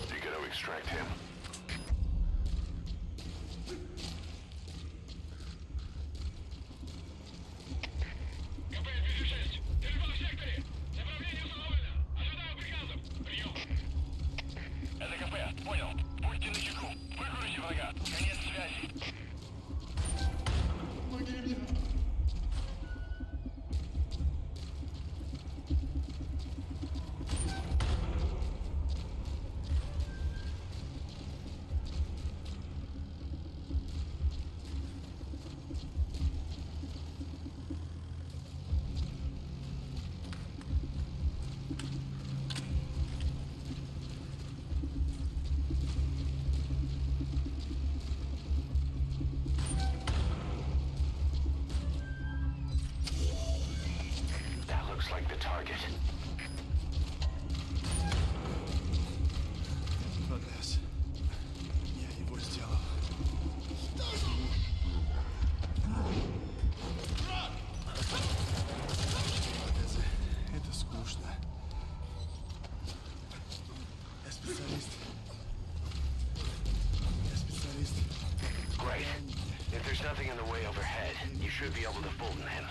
You gotta extract him. КП-206. Перевал в секторе. Направление установлено. Ожидаю приказов. Прием. Это КП. Понял. Будьте начеку. Выкурите врага. Конец связи. That looks like the target. Прогресс. Я его сделал. Это скучно. Я специалист. Я специалист. Great. If there's nothing in the way overhead, you should be able to Fulton him.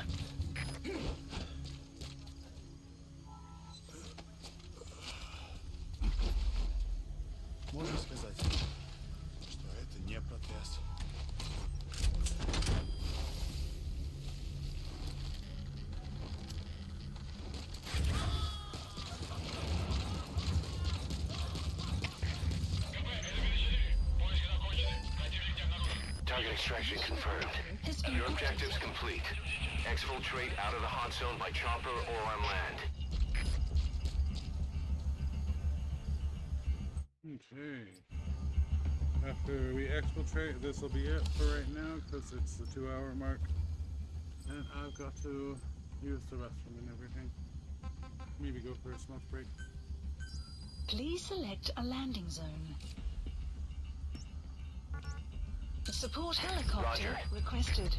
Можно сказать, что это не протест. Extraction confirmed. Your objective's complete. Exfiltrate out of the hot zone by chopper or on land. Okay. After we exfiltrate, this will be it for right now because it's the 2-hour mark. And I've got to use the restroom and everything. Maybe go for a smoke break. Please select a landing zone. Support helicopter Roger. requested.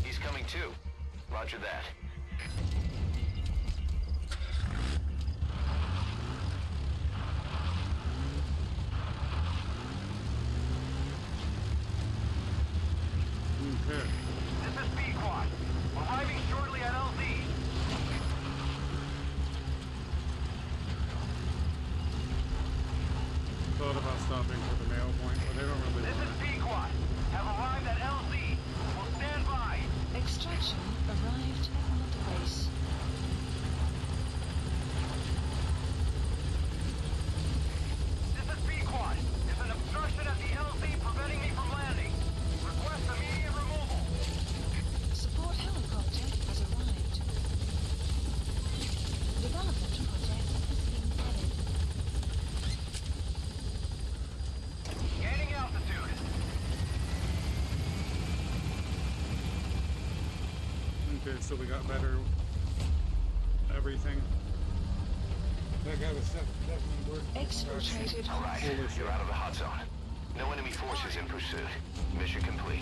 He's coming too. Roger that. Okay. This is Speedquad. Arriving shortly at LZ. Thought about stopping for the mail point, but they don't really This want is it. Speedquad. Have arrived at LZ. Will stand by. Extraction arrived at Mother Base. This is Speedquad. There's an obstruction at the LZ preventing me from landing. Request immediate removal. Support helicopter has arrived. Development project has been added. Gaining altitude. Okay, so we got better everything. That guy was definitely working. Exfiltrated. All right, you're out of the hot zone. No enemy forces in pursuit. Mission complete.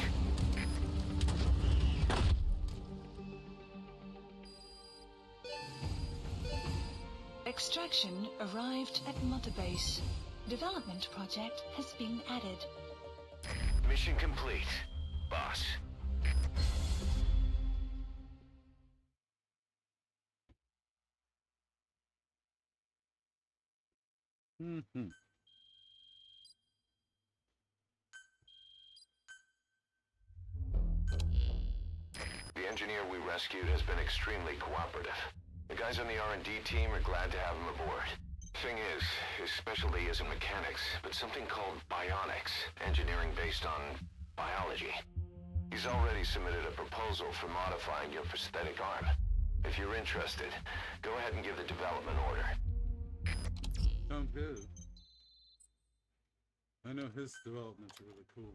Extraction arrived at Mother Base. Development project has been added. Mission complete, boss. Mm-hmm. The engineer we rescued has been extremely cooperative. The guys on the R&D team are glad to have him aboard. Thing is, his specialty isn't mechanics, but something called bionics, engineering based on biology. He's already submitted a proposal for modifying your prosthetic arm. If you're interested, go ahead and give the development order. Sounds good. I know his developments are really cool.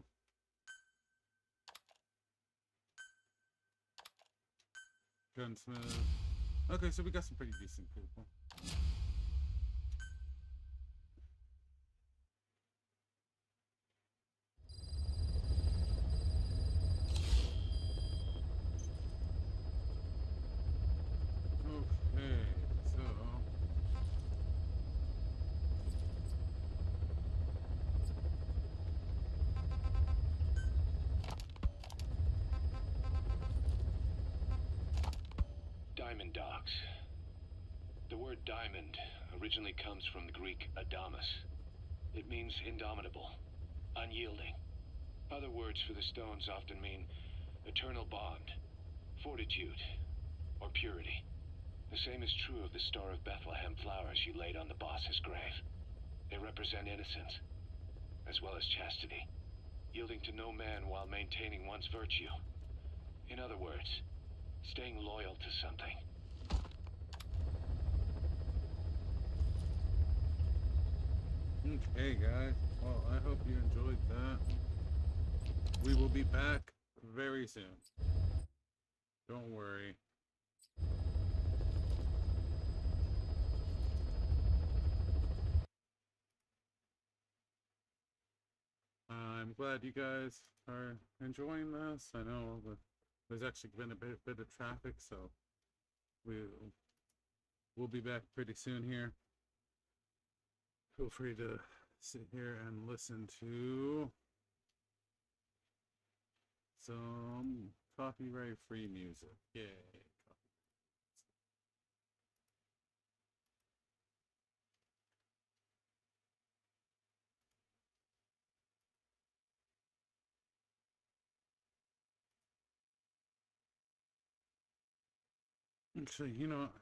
Gunsmith. Okay, so we got some pretty decent people. Okay, so Diamond docks. The word diamond originally comes from the Greek adamas. It means indomitable, unyielding. Other words for the stones often mean eternal bond, fortitude, or purity. The same is true of the Star of Bethlehem flowers you laid on the boss's grave. They represent innocence, as well as chastity, yielding to no man while maintaining one's virtue. In other words, staying loyal to something. okay, guys. Well, I hope you enjoyed that. We will be back very soon. Don't worry. glad you guys are enjoying this. I know there's actually been a bit of traffic, so we'll be back pretty soon here. Feel free to sit here and listen to some copyright-free music. Yay. Actually, you know,